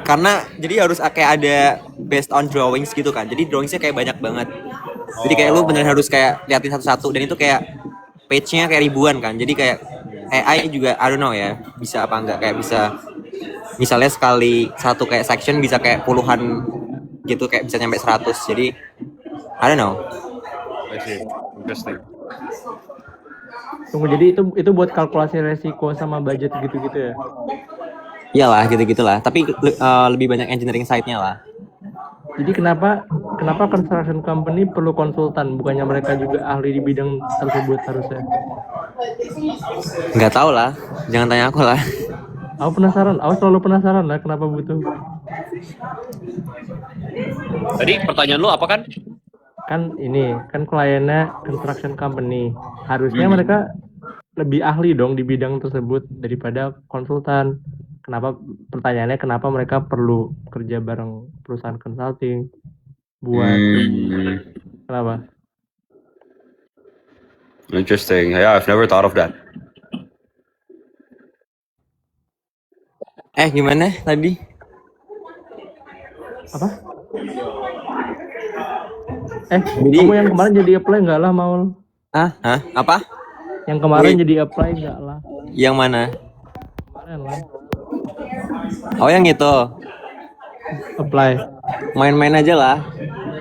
Karena jadi harus kayak ada based on drawings gitu kan. Jadi drawingsnya kayak banyak banget. Jadi kayak lu bener harus kayak liatin satu-satu, dan itu kayak page-nya kayak ribuan kan. Jadi kayak AI juga I don't know ya, bisa apa enggak, kayak bisa misalnya sekali satu kayak section bisa kayak puluhan gitu, kayak bisa nyampe 100. Jadi I don't know. I see. Interesting. Tunggu, jadi itu buat kalkulasi resiko sama budget gitu-gitu ya? Iyalah gitu-gitulah. Tapi lebih banyak engineering side-nya lah. Jadi kenapa construction company perlu konsultan, bukannya mereka juga ahli di bidang tersebut harusnya? Nggak tahu lah. Jangan tanya aku lah. Aku selalu penasaran lah kenapa butuh. Tadi pertanyaan lu apa kan? Kan kliennya construction company. Harusnya mereka lebih ahli dong di bidang tersebut daripada konsultan. Pertanyaannya kenapa mereka perlu kerja bareng perusahaan consulting buat kenapa? Interesting. Yeah, I've never thought of that. Gimana tadi? Apa? Kamu yang kemarin jadi apply nggak lah, Maul? Hah? Apa? Yang kemarin jadi apply nggak lah? Yang mana? Kemarin lah. Oh, yang itu. Apply. Main-main aja lah.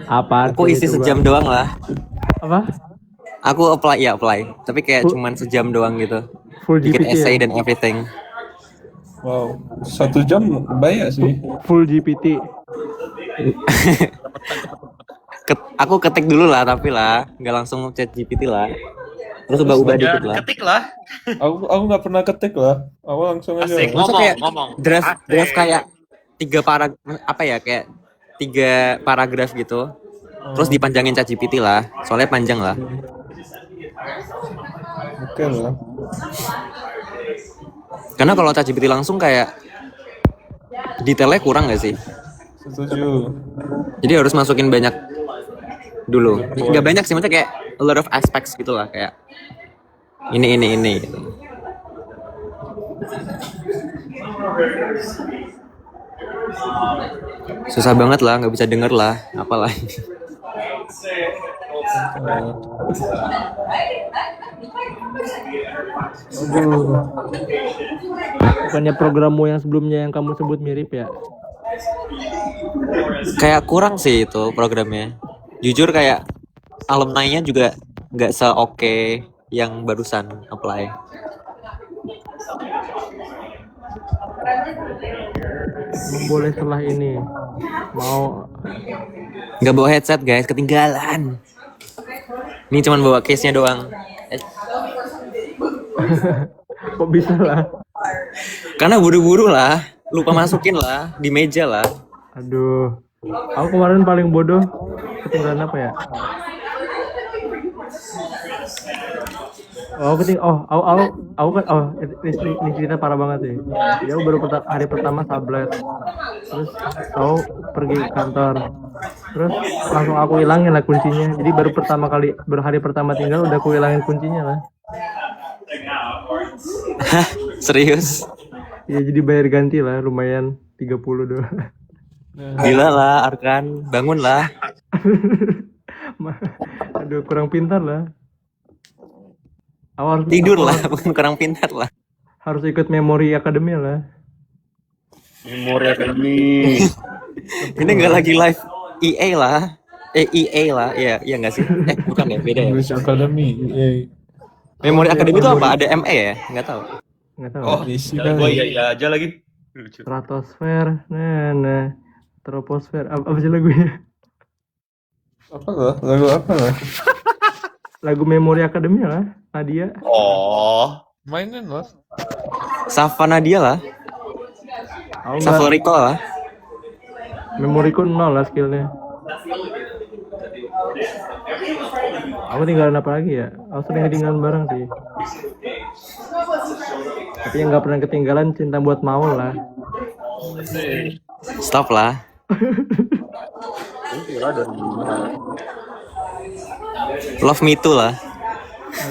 Apa? Aku isi sejam doang lah. Apa? Aku apply. Tapi kayak cuman sejam doang gitu. Full Bikin GPT essay ya? dan everything. Wow, 1 jam banyak sih. Full GPT. Aku ketik dulu lah, tapi lah nggak langsung chat GPT lah. Terus ubah-ubah dikit lah. Ketik lah. Aku nggak pernah ketik lah. Aku langsung aja. Asik. Masa kayak Ngomong. draft kayak 3 kayak 3 paragraf gitu. Terus dipanjangin chat GPT lah. Soalnya panjang lah. Oke lah. Karena kalau chat GPT langsung kayak detailnya kurang nggak sih? Setuju. Jadi harus masukin banyak dulu. Nggak banyak sih, maksudnya kayak a lot of aspects gitu lah, kayak ini gitu. Susah banget lah, nggak bisa denger lah, apalah. Bukannya programmu yang sebelumnya yang kamu sebut mirip ya? Kayak kurang sih itu programnya. Jujur kayak alumni-nya juga nggak se-oke yang barusan apply. Boleh setelah ini mau Nggak bawa headset guys, ketinggalan. Ini cuman bawa case-nya doang. kok bisa lah? Karena buru-buru lah, lupa masukin lah di meja lah. Aduh, aku kemarin paling bodoh ketinggalan apa ya? Ini cerita parah banget sih. Dia baru hari pertama tablet, terus aku pergi ke kantor, terus langsung aku hilangin lah kuncinya. Jadi baru hari pertama tinggal udah aku hilangin kuncinya lah. Hah? Serius? Ya jadi bayar ganti lah, lumayan 30 doang. Gila lah, Arkan, bangun lah. Aduh, kurang pintar lah. Tidur lah, bukan kurang pintar lah. Harus ikut memori akademi lah. Memori akademi. Ini nggak lagi live EA lah. EA lah, iya nggak sih? Bukan ya, beda ya. English Academy. Memori Academy itu apa? Ada ME ya? Nggak tahu. Nggak tahu. Oh, Isi gua iya aja lagi. Lucu. Stratosfer, nah, troposfer, apa sih lagunya? apa loh? Lagu apa loh? Lagu Memori Academy lah, Nadia. Oh. Mainin loh. Savana dia lah. Aku nggak, Safariko lah. memoriku nol lah skillnya. Aku tinggalan apa lagi ya? Aku sering ketinggalan barang sih. Tapi yang nggak pernah ketinggalan cinta buat Maul lah. Stop lah. Love me too lah.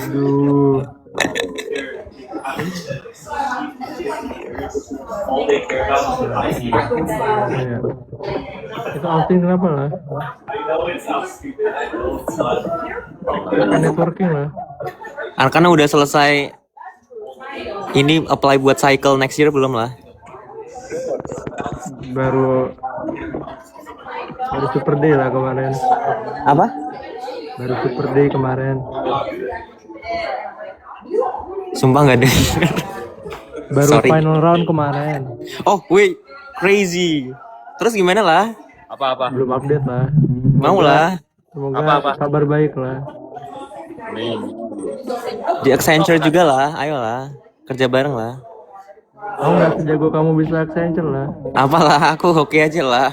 Aduh. Ya. Itu outing kenapa lah? Networking lah. Karena udah selesai. Ini apply buat cycle next year belum lah? Baru Super Day lah kemarin. Apa? Baru Super Day kemarin. Sumpah nggak deh. Baru Sorry. final round kemarin. Oh wait, crazy. Terus gimana lah? Apa-apa? Belum update lah. Mau lah. Semoga Apa-apa? kabar baik lah. Di Accenture juga lah. Ayolah, kerja bareng lah. Aku nggak sejago kamu bisa Accenture lah. Apalah, aku oke aja lah.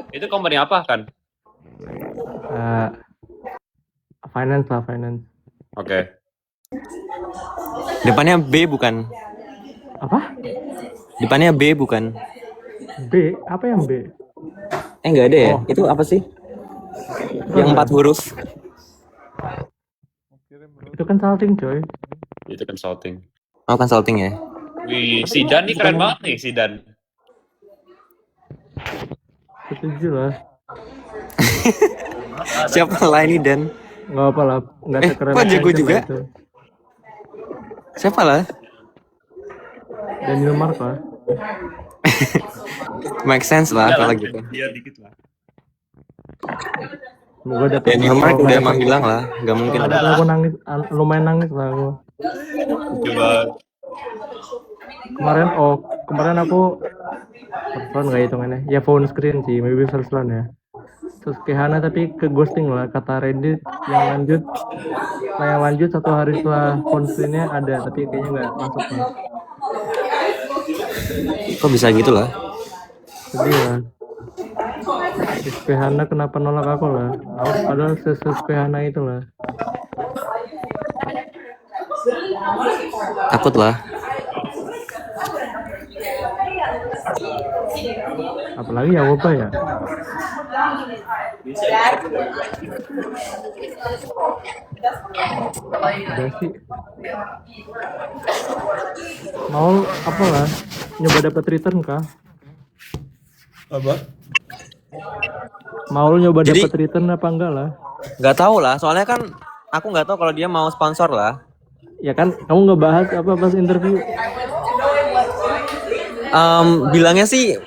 Itu company apa kan? Finance lah, finance. Oke. Depannya B bukan? Apa? Depannya B bukan? B? Apa yang B? Nggak ada ya? Oh. Itu apa sih? Yang 4 huruf. Itu kan salting coy. Itu consulting. Oh, consulting ya? Wih, si Dan nih keren banget nih si Dan. Setuju lah. Siapa lah ini Dan? Nggak apa lah. Nggak sekeren kok jago Accenture juga? lah itu. Siapa lah? Daniel Mark lah. Make sense lah kalau gitu. Dia dikit lah. Semoga dapet Daniel Mark udah emang hilang lah. Nggak mungkin Ada lah. aku nangis, lumayan nangis lah aku. Coba. Kemarin aku first round nggak hitungannya. Ya phone screen sih, maybe first round ya. Terus ke Hana tapi ke ghosting lah, kata Reddit yang lanjut 1 hari setelah phone screennya ada, tapi kayaknya nggak masuk lah. Kok bisa gitu lah? Sedih lah. SP Hana kenapa nolak aku lah? Aku padahal SP Hana itu lah. Takut lah. Apalagi ya apa ya? Udah sih. Mau apa lah? Nyoba dapat return kah? Apa? Mau nyoba Jadi- dapat return apa enggak lah? Nggak tahu lah. Soalnya kan aku nggak tahu kalau dia mau sponsor lah. Ya kan kamu nggak bahas apa pas interview? Bilangnya sih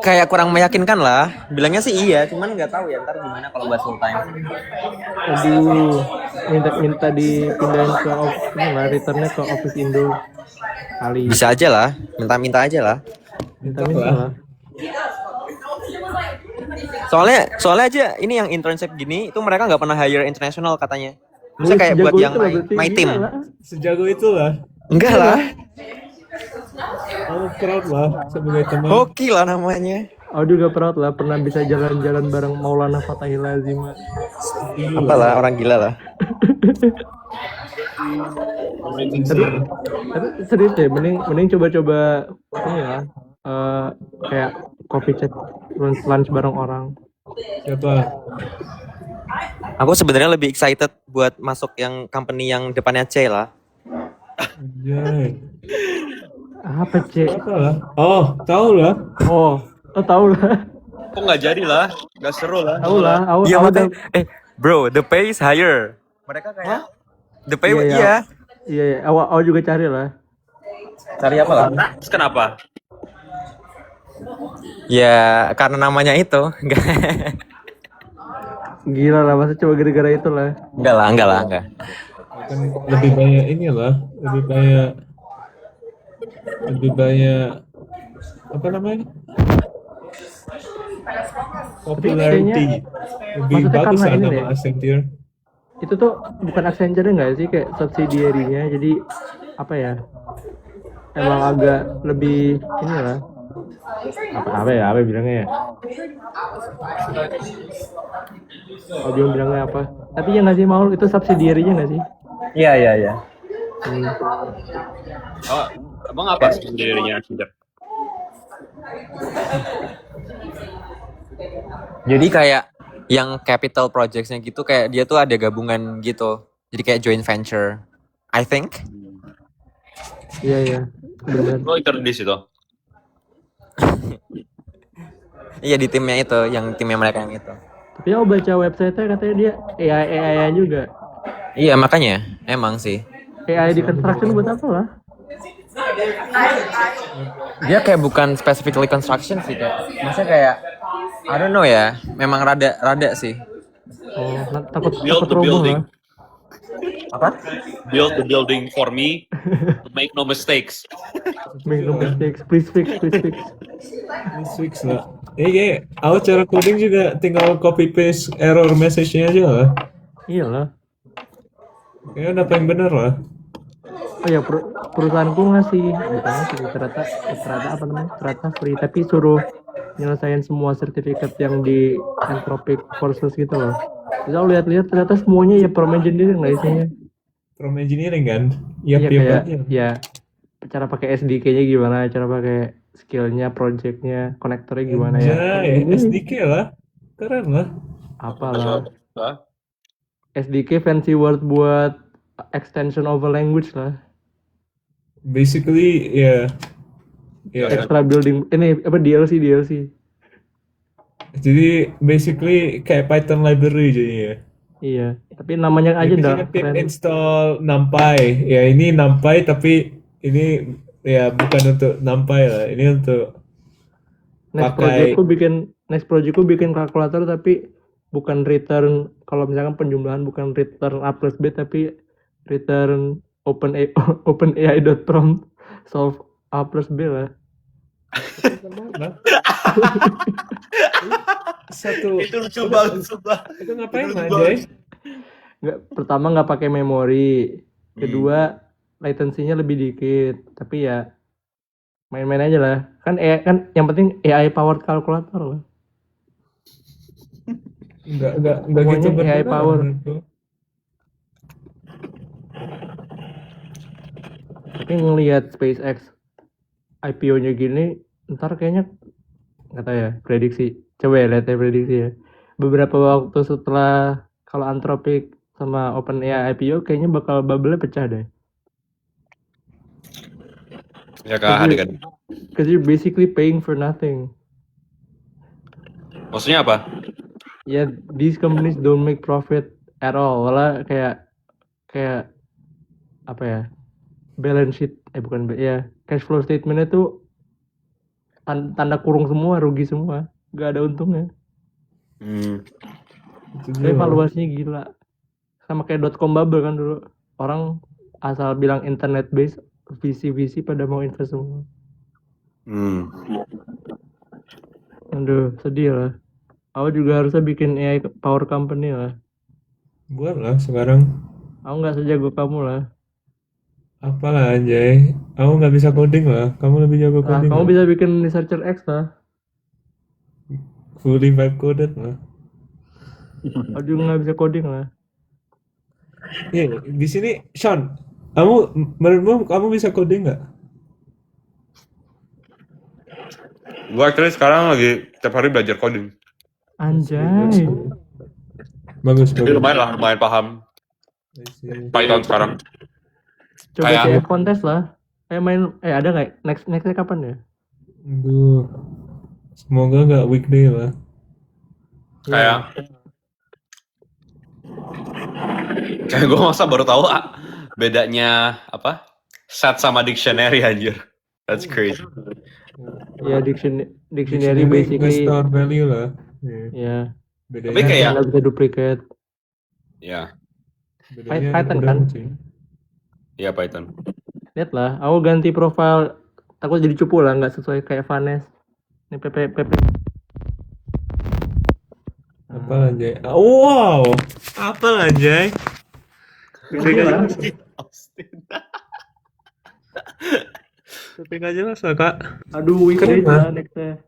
kayak kurang meyakinkan lah. Bilangnya sih iya, cuman nggak tahu ya ntar gimana kalau buat full time. Aduh, minta dipindahin ke ini lah, returnnya ke office Indo kali. Bisa aja lah, minta aja lah. Minta lah. Soalnya aja ini yang internship gini itu mereka nggak pernah hire international katanya. Bisa kayak Sejago buat yang itu lah berarti, my gila team. lah. Sejago itulah. Enggak lah, Aku proud lah sebagai teman. hoki lah namanya. Aku juga proud lah pernah bisa jalan-jalan bareng Maulana Fatahil Lazima. Apalah orang gila lah. Tapi serius deh, mending coba-coba ini ya, kayak coffee chat lunch bareng orang. Siapa? Aku sebenarnya lebih excited buat masuk yang company yang depannya C lah. Anjay. Apa cek? Apa lah? Oh, tahu lah. Oh tahu lah, Kok nggak jadi lah? Nggak seru lah. tahu lah. Aku Iya aku makanya, udah- bro, the pay is higher. Mereka kayak the pay Iya, iya. Iya, aku juga cari lah. Cari apa lah? Terus kenapa? Ya karena namanya itu. Gila lah, masa cuma gara-gara itu lah. Enggak lah, enggak lah, enggak. Kan lebih banyak ini lah, lebih banyak apa namanya? Popularity. Lebih maksudnya bagus karena lah ini nama deh. Accenture. Itu tuh bukan Accenture nggak sih, kayak subsidiary-nya, jadi apa ya, emang agak lebih ini lah, apa bilangnya ya, bilangnya apa, tapi ya nggak sih, mau itu subsidiary-nya nggak sih? Iya. Oh, abang apa sendirinya Accenture? Jadi kayak yang capital projects-nya gitu kayak dia tuh ada gabungan gitu. Jadi kayak joint venture. I think. Iya benar. Lo ikut di situ. Iya di timnya itu, yang timnya mereka yang itu. Tapi aku baca website-nya katanya dia AI juga. Iya makanya, emang sih. AI di construction buat apa lah? Dia kayak bukan specifically construction sih kayak. Maksudnya kayak I don't know ya, memang rada sih. Oh, takut Build the roboh building. lah. Apa? Build the building for me. Make no mistakes. Make no mistakes, please fix. This fix lah. Kayak aku cara coding juga tinggal copy paste error message-nya aja lah. Iyalah. Kayaknya udah paling bener lah. Oh ya, perusahaanku ngasih, bukan ngasih, ternyata free, tapi suruh nyelesain semua sertifikat yang di Anthropic courses gitu loh. Terus aku lihat-lihat ternyata semuanya ya prompt engineering lah isinya. From engineering kan? Iya kayak aja. ya cara pakai SDK-nya gimana, cara pakai skillnya, projectnya, konektornya gimana ya. Anjay, SDK lah. Keren lah. Apalah. Hah? SDK fancy word buat extension of a language lah. Basically, ya. Extra building, ini apa DLC. Jadi basically kayak Python library jadinya. Iya, tapi namanya aja Di dah sini pip keren. install NumPy. Ya ini NumPy tapi ini ya bukan untuk NumPy lah. Ini untuk pakai Next projectku bikin kalkulator tapi bukan return, kalau misalkan penjumlahan bukan return A plus B tapi return OpenAI.prompt solve A plus B lah. satu Itu lucu banget, sumpah. itu ngapain Itu lah lucu Jay? Pertama nggak pakai memori, kedua latensinya lebih dikit, tapi ya main-main aja lah. Kan yang penting AI powered kalkulator lah. Enggak Pokoknya gitu AI bener power. menurutku. Tapi ngelihat SpaceX IPO-nya gini, ntar kayaknya nggak tahu ya, prediksi. Coba ya lihat ya prediksi ya. Beberapa waktu setelah kalau Anthropic sama OpenAI IPO, kayaknya bakal bubble-nya pecah deh. Ya kak, adegan. Because you're basically paying for nothing. Maksudnya apa? Ya, these companies don't make profit at all. Malah kayak apa ya? Balance sheet, cash flow statement-nya tuh tanda kurung semua, rugi semua, gak ada untungnya. Itu dia. Evaluasinya gila, sama kayak .com bubble kan dulu, orang asal bilang internet based, VC pada mau invest semua. Aduh, sedih lah. Aku juga harusnya bikin AI power company lah. Buat lah sekarang. Aku nggak sejago kamu lah. Apalah anjay. Aku nggak bisa coding lah. Kamu lebih jago Nah, coding kamu lah. bisa bikin researcher X lah. Fully vibe coded lah. Aku juga nggak bisa coding lah. Iya, di sini Sean, menurutmu kamu bisa coding nggak? Gue actually sekarang lagi tiap hari belajar coding. Anjay. Bagus. Jadi lumayan paham Python sekarang. Coba Kayak- CF kontes lah. Ada nggak? Nextnya kapan ya? Aduh. Semoga nggak weekday lah. Kayak gue masa baru tahu bedanya apa? Set sama dictionary anjir. That's crazy. Ya dictionary basically store value lah. Iya. ya Bedanya Tapi kayak nggak bisa duplicate. ya, bedanya Python mudah kan? cuy. ya Python. Lihat lah, aku ganti profile, aku jadi cupu lah, nggak sesuai kayak Vanes. Ini PP. Apa anjay? Wow, apa anjay? Gimana? Tapi nggak jelas lah kak. Aduh, weekday Kenapa? lah nextnya.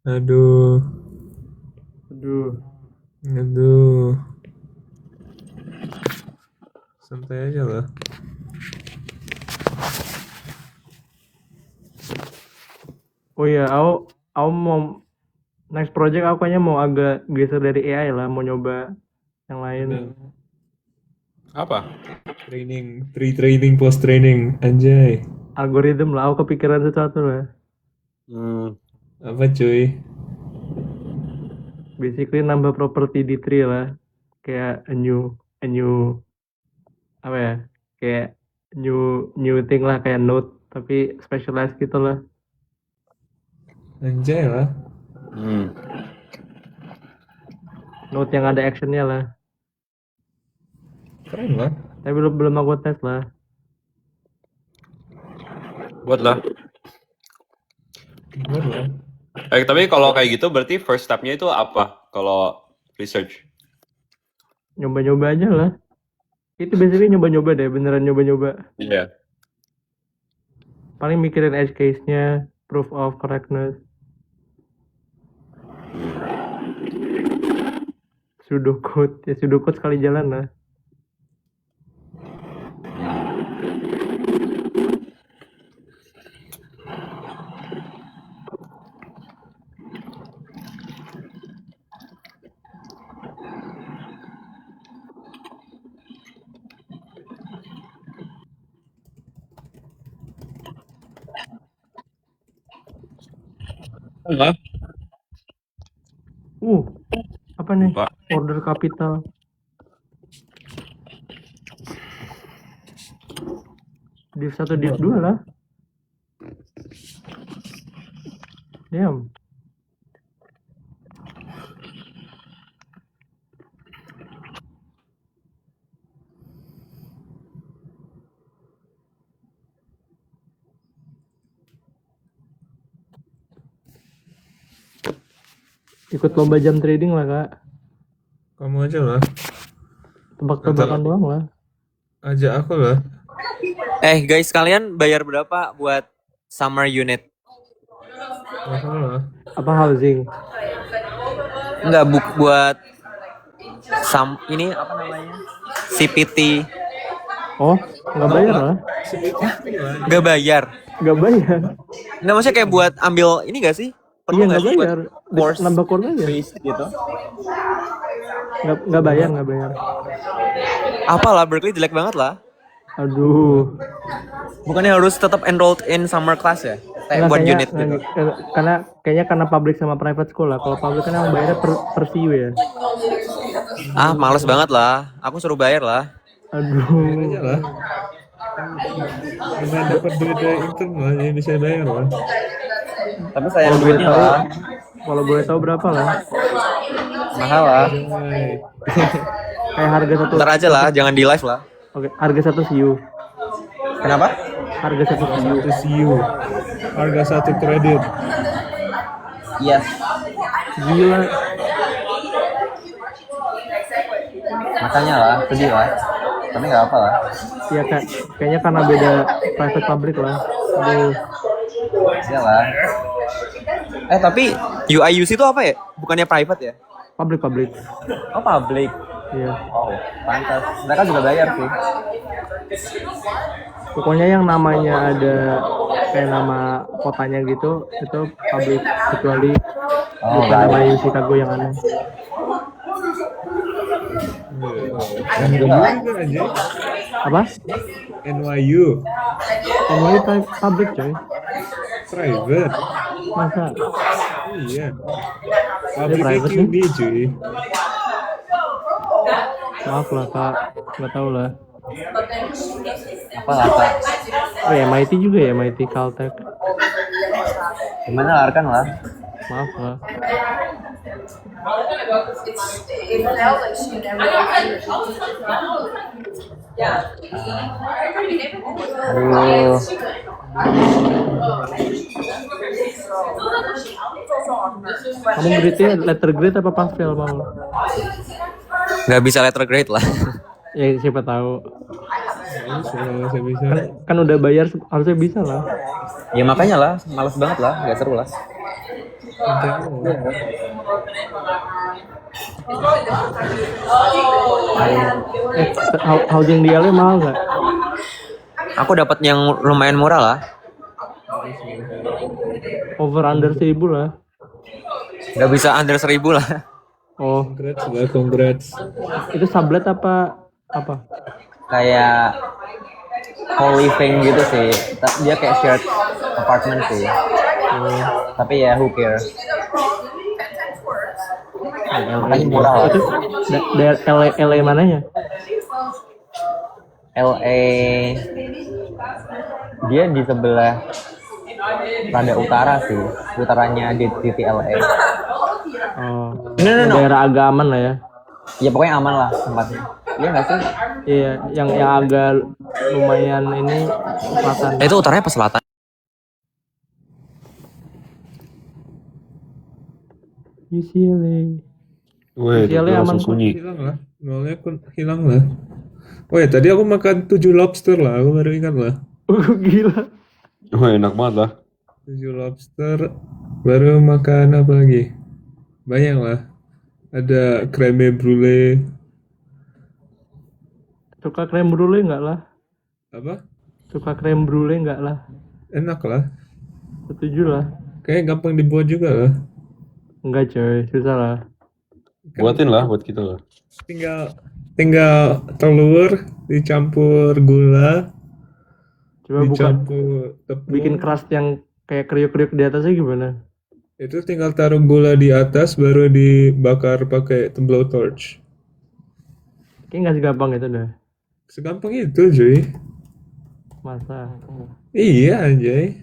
Aduh, Aduh. santai aja lah. Oh iya, aku mau next project aku kayaknya mau agak geser dari AI lah, mau nyoba yang lain. Apa? Training, post training, anjay. Algoritma lah, aku kepikiran sesuatu lah. Apa cuy? Basically nambah properti di tree lah, kayak a new apa ya? Kayak new thing lah, kayak node tapi specialized gitu lah. Anjay lah. Node yang ada actionnya lah. Keren lah. Tapi belum aku tes lah. Buat lah. Keren lah. Tapi kalau kayak gitu berarti first step-nya itu apa? Kalau research? Nyoba-nyoba aja lah. Itu basically nyoba-nyoba deh, beneran nyoba-nyoba. Iya. Paling mikirin edge case-nya, proof of correctness. Pseudocode, ya pseudocode sekali jalan lah. Enggak. Apa nih? Pak. Order capital. Div 1, div 2 lah. Damn. Ikut lomba jam trading lah kak. Kamu aja lah. Tebak-tebakan doang lah. Ajak aku lah. Guys, kalian bayar berapa buat summer unit? Mahal lah. Apa housing? Enggak, buat ini apa namanya? CPT. Oh, nggak bayar lah. Nggak bayar. Nggak bayar. Nggak, maksudnya kayak buat ambil ini gak sih? Iya nggak nggak sih buat bayar. course Nambah course aja. base gitu? Nggak bayar. Apalah, Berkeley jelek banget lah. Aduh. Bukannya harus tetap enrolled in summer class ya? Kayak buat unit gitu. Karena public sama private school lah. Kalau public kan yang bayarnya per CU ya. Ah, males banget lah. Aku suruh bayar lah. Aduh. Aja lah. Karena dapat duit dari intern lah, jadi bisa bayar lah. Tapi sayang Kalau boleh duitnya tahu, lah. kalau boleh tahu berapa lah? Mahal lah. Anjay. Kayak harga satu. Ntar aja lah, jangan di live lah. Oke, harga satu CU. Kenapa? Harga satu CU. Satu CU. Harga satu kredit. Yes. Gila. Makanya lah, sedih lah. Tapi nggak apa lah. Iya kayaknya karena beda private public lah. Aduh. Iyalah. Tapi UIUC itu apa ya? Bukannya private ya? Public. Oh, public. Iya. Oh, pantas. Mereka juga bayar sih. Pokoknya yang namanya ada kayak nama kotanya gitu itu public, kecuali bukan nama yang Chicago yang aneh. NYU kan anjay. Apa? NYU. NYU public coy. Private. Masa? Iya. Public private QB cuy. Maaf lah kak, nggak tahu lah. Apa lah, Kak? Oh ya MIT juga ya, MIT Caltech. Gimana lah, kan lah. Maaf lah. Aduh, Kamu grade-nya letter grade apa pastel mau? nggak bisa letter grade lah. Ya siapa tahu. Saya bisa. Kan udah bayar harusnya bisa lah. Ya makanya lah, males banget lah, nggak seru lah. Housing di LA mahal nggak? Aku dapat yang lumayan murah lah. Over under 1.000 lah. Nggak bisa under 1.000 lah. Oh, Congrats lah, congrats. itu sublet apa? Kayak co-living gitu sih. Dia kayak shared apartment sih. Tapi ya who cares. Makanya murah lah. Itu LA mananya? LA dia di sebelah rada utara sih, utaranya di LA. Oh, No. daerah agak aman lah ya. Ya pokoknya aman lah tempatnya. Iya nggak sih? Iya, yang agak lumayan ini selatan. Itu utaranya pas selatan. UCLA. Weh, Sialnya aman langsung kok. sunyi. Hilang lah. Nolnya hilang lah. Oh ya, tadi aku makan 7 lobster lah. Aku baru ingat lah. Gila. Wah, enak banget lah. 7 lobster. Baru makan apa lagi? Banyak lah. Ada creme brulee. Suka krem brulee nggak lah? Apa? Suka krem brulee nggak lah? Enak lah. Setuju lah. Kayaknya gampang dibuat juga lah. Enggak coy, susah lah. Buatin lah buat kita lah. Tinggal telur dicampur gula, Coba buka dicampur tepung. bikin crust yang kayak kriuk-kriuk di atasnya gimana? Itu tinggal taruh gula di atas baru dibakar pakai blowtorch. Kayaknya nggak segampang itu dah. Segampang itu, cuy. Masa? Iya, anjay.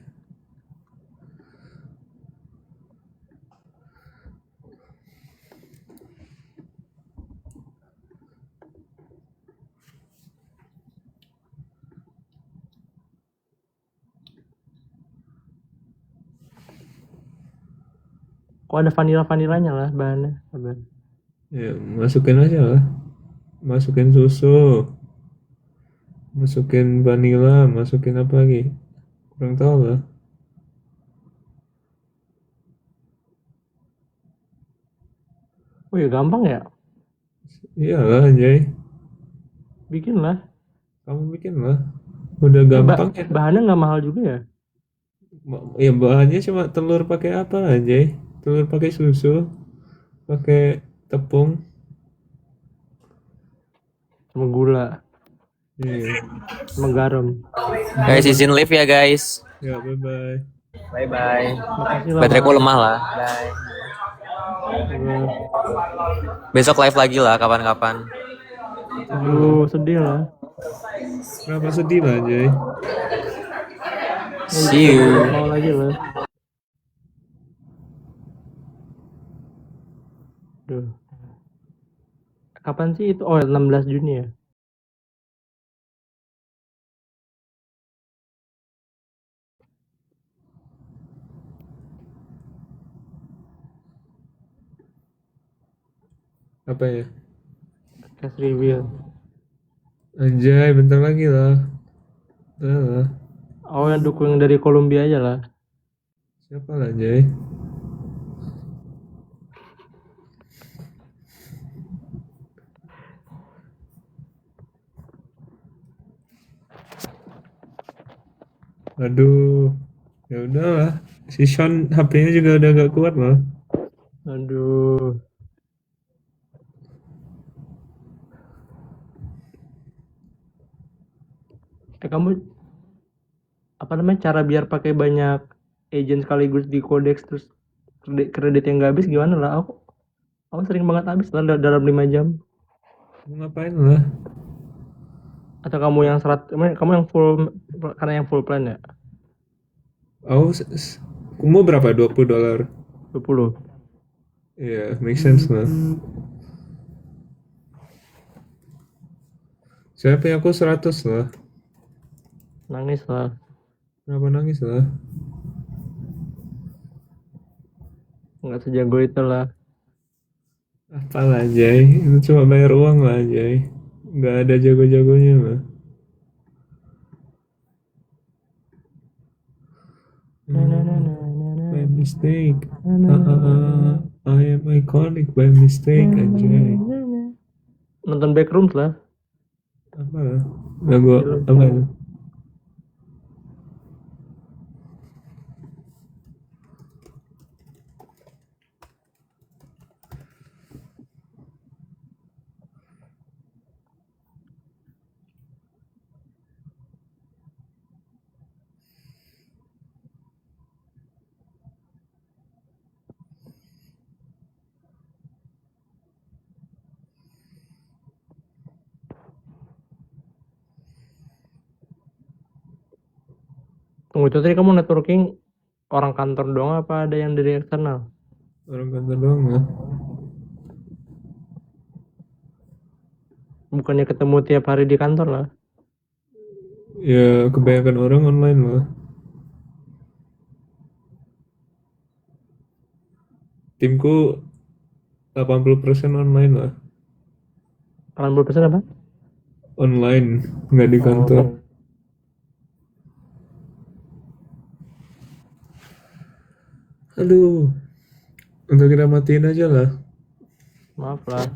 Kok ada vanilanya lah bahannya? Sabar. Ya, masukin aja lah. Masukin susu. Masukin vanilla, masukin apa lagi? Kurang tahu lah. Oh ya gampang ya? Iyalah, anjay. Bikin lah. Kamu bikin lah. Udah gampang ya. Bahannya nggak mahal juga ya? Ya bahannya cuma telur pakai apa, anjay? Telur pakai susu, pakai tepung. Sama gula, Iya. sama garam. Guys, izin live ya guys. Ya, bye-bye. Bye bye. Makasih lah. Bateraiku lemah lah. Bye. Sabar. Besok live lagi lah kapan-kapan. Aduh, sedih lah. Kenapa sedih lah, anjay? See you. Mau lagi lah. Duh. Kapan sih itu? Oh, 16 Juni ya? Apa ya? Cash reveal. Anjay, bentar lagi lah. Udah lah. Oh, yang dukung dari Kolombia aja lah. Siapa lah, anjay? Aduh. Ya udahlah. Si Sean HP-nya juga udah gak kuat lah. Aduh. Kamu apa namanya cara biar pakai banyak agent sekaligus di Codex terus kredit yang gak habis gimana lah? Aku sering banget habis lah dalam 5 jam. Mau ngapain lah? Atau kamu yang kamu yang full karena yang full plan ya? Oh, kamu berapa? $20? 20. Iya, make sense lah. Saya punya aku 100 lah. Nangis lah. Kenapa nangis lah? Nggak sejago itu lah. Apalah Jay, itu cuma bayar uang lah Jay. Nggak ada jago-jagonya lah. Na, na, na, na, na, na. By mistake. I am iconic by mistake anjay. Nonton Backrooms lah. Apa? Lagu apa itu? Tunggu itu tadi kamu networking orang kantor doang apa ada yang dari eksternal? Orang kantor doang ya. Bukannya ketemu tiap hari di kantor lah. Ya kebanyakan orang online lah. Timku 80% online lah. 80% apa? Online, nggak di kantor. Aduh, udah kita matiin aja lah. Maaf lah.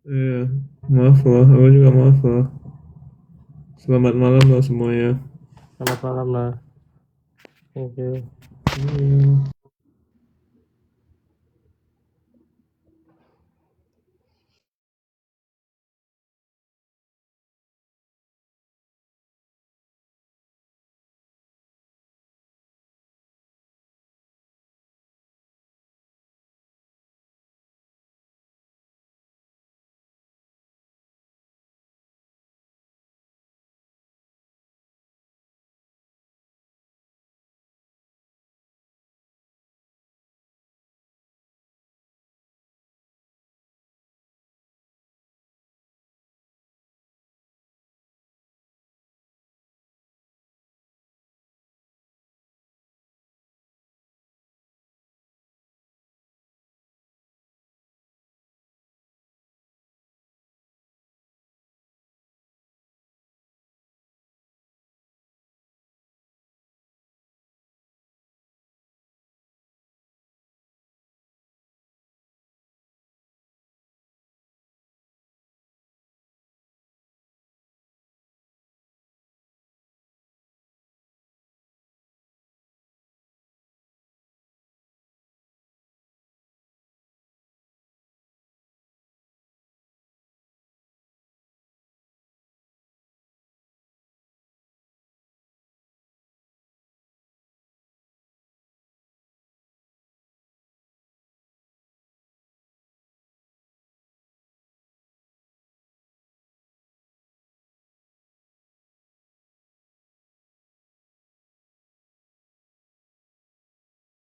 Iya, maaf loh, aku juga maaf loh. Selamat malam loh semuanya. Selamat malam lah. Thank you. Iya.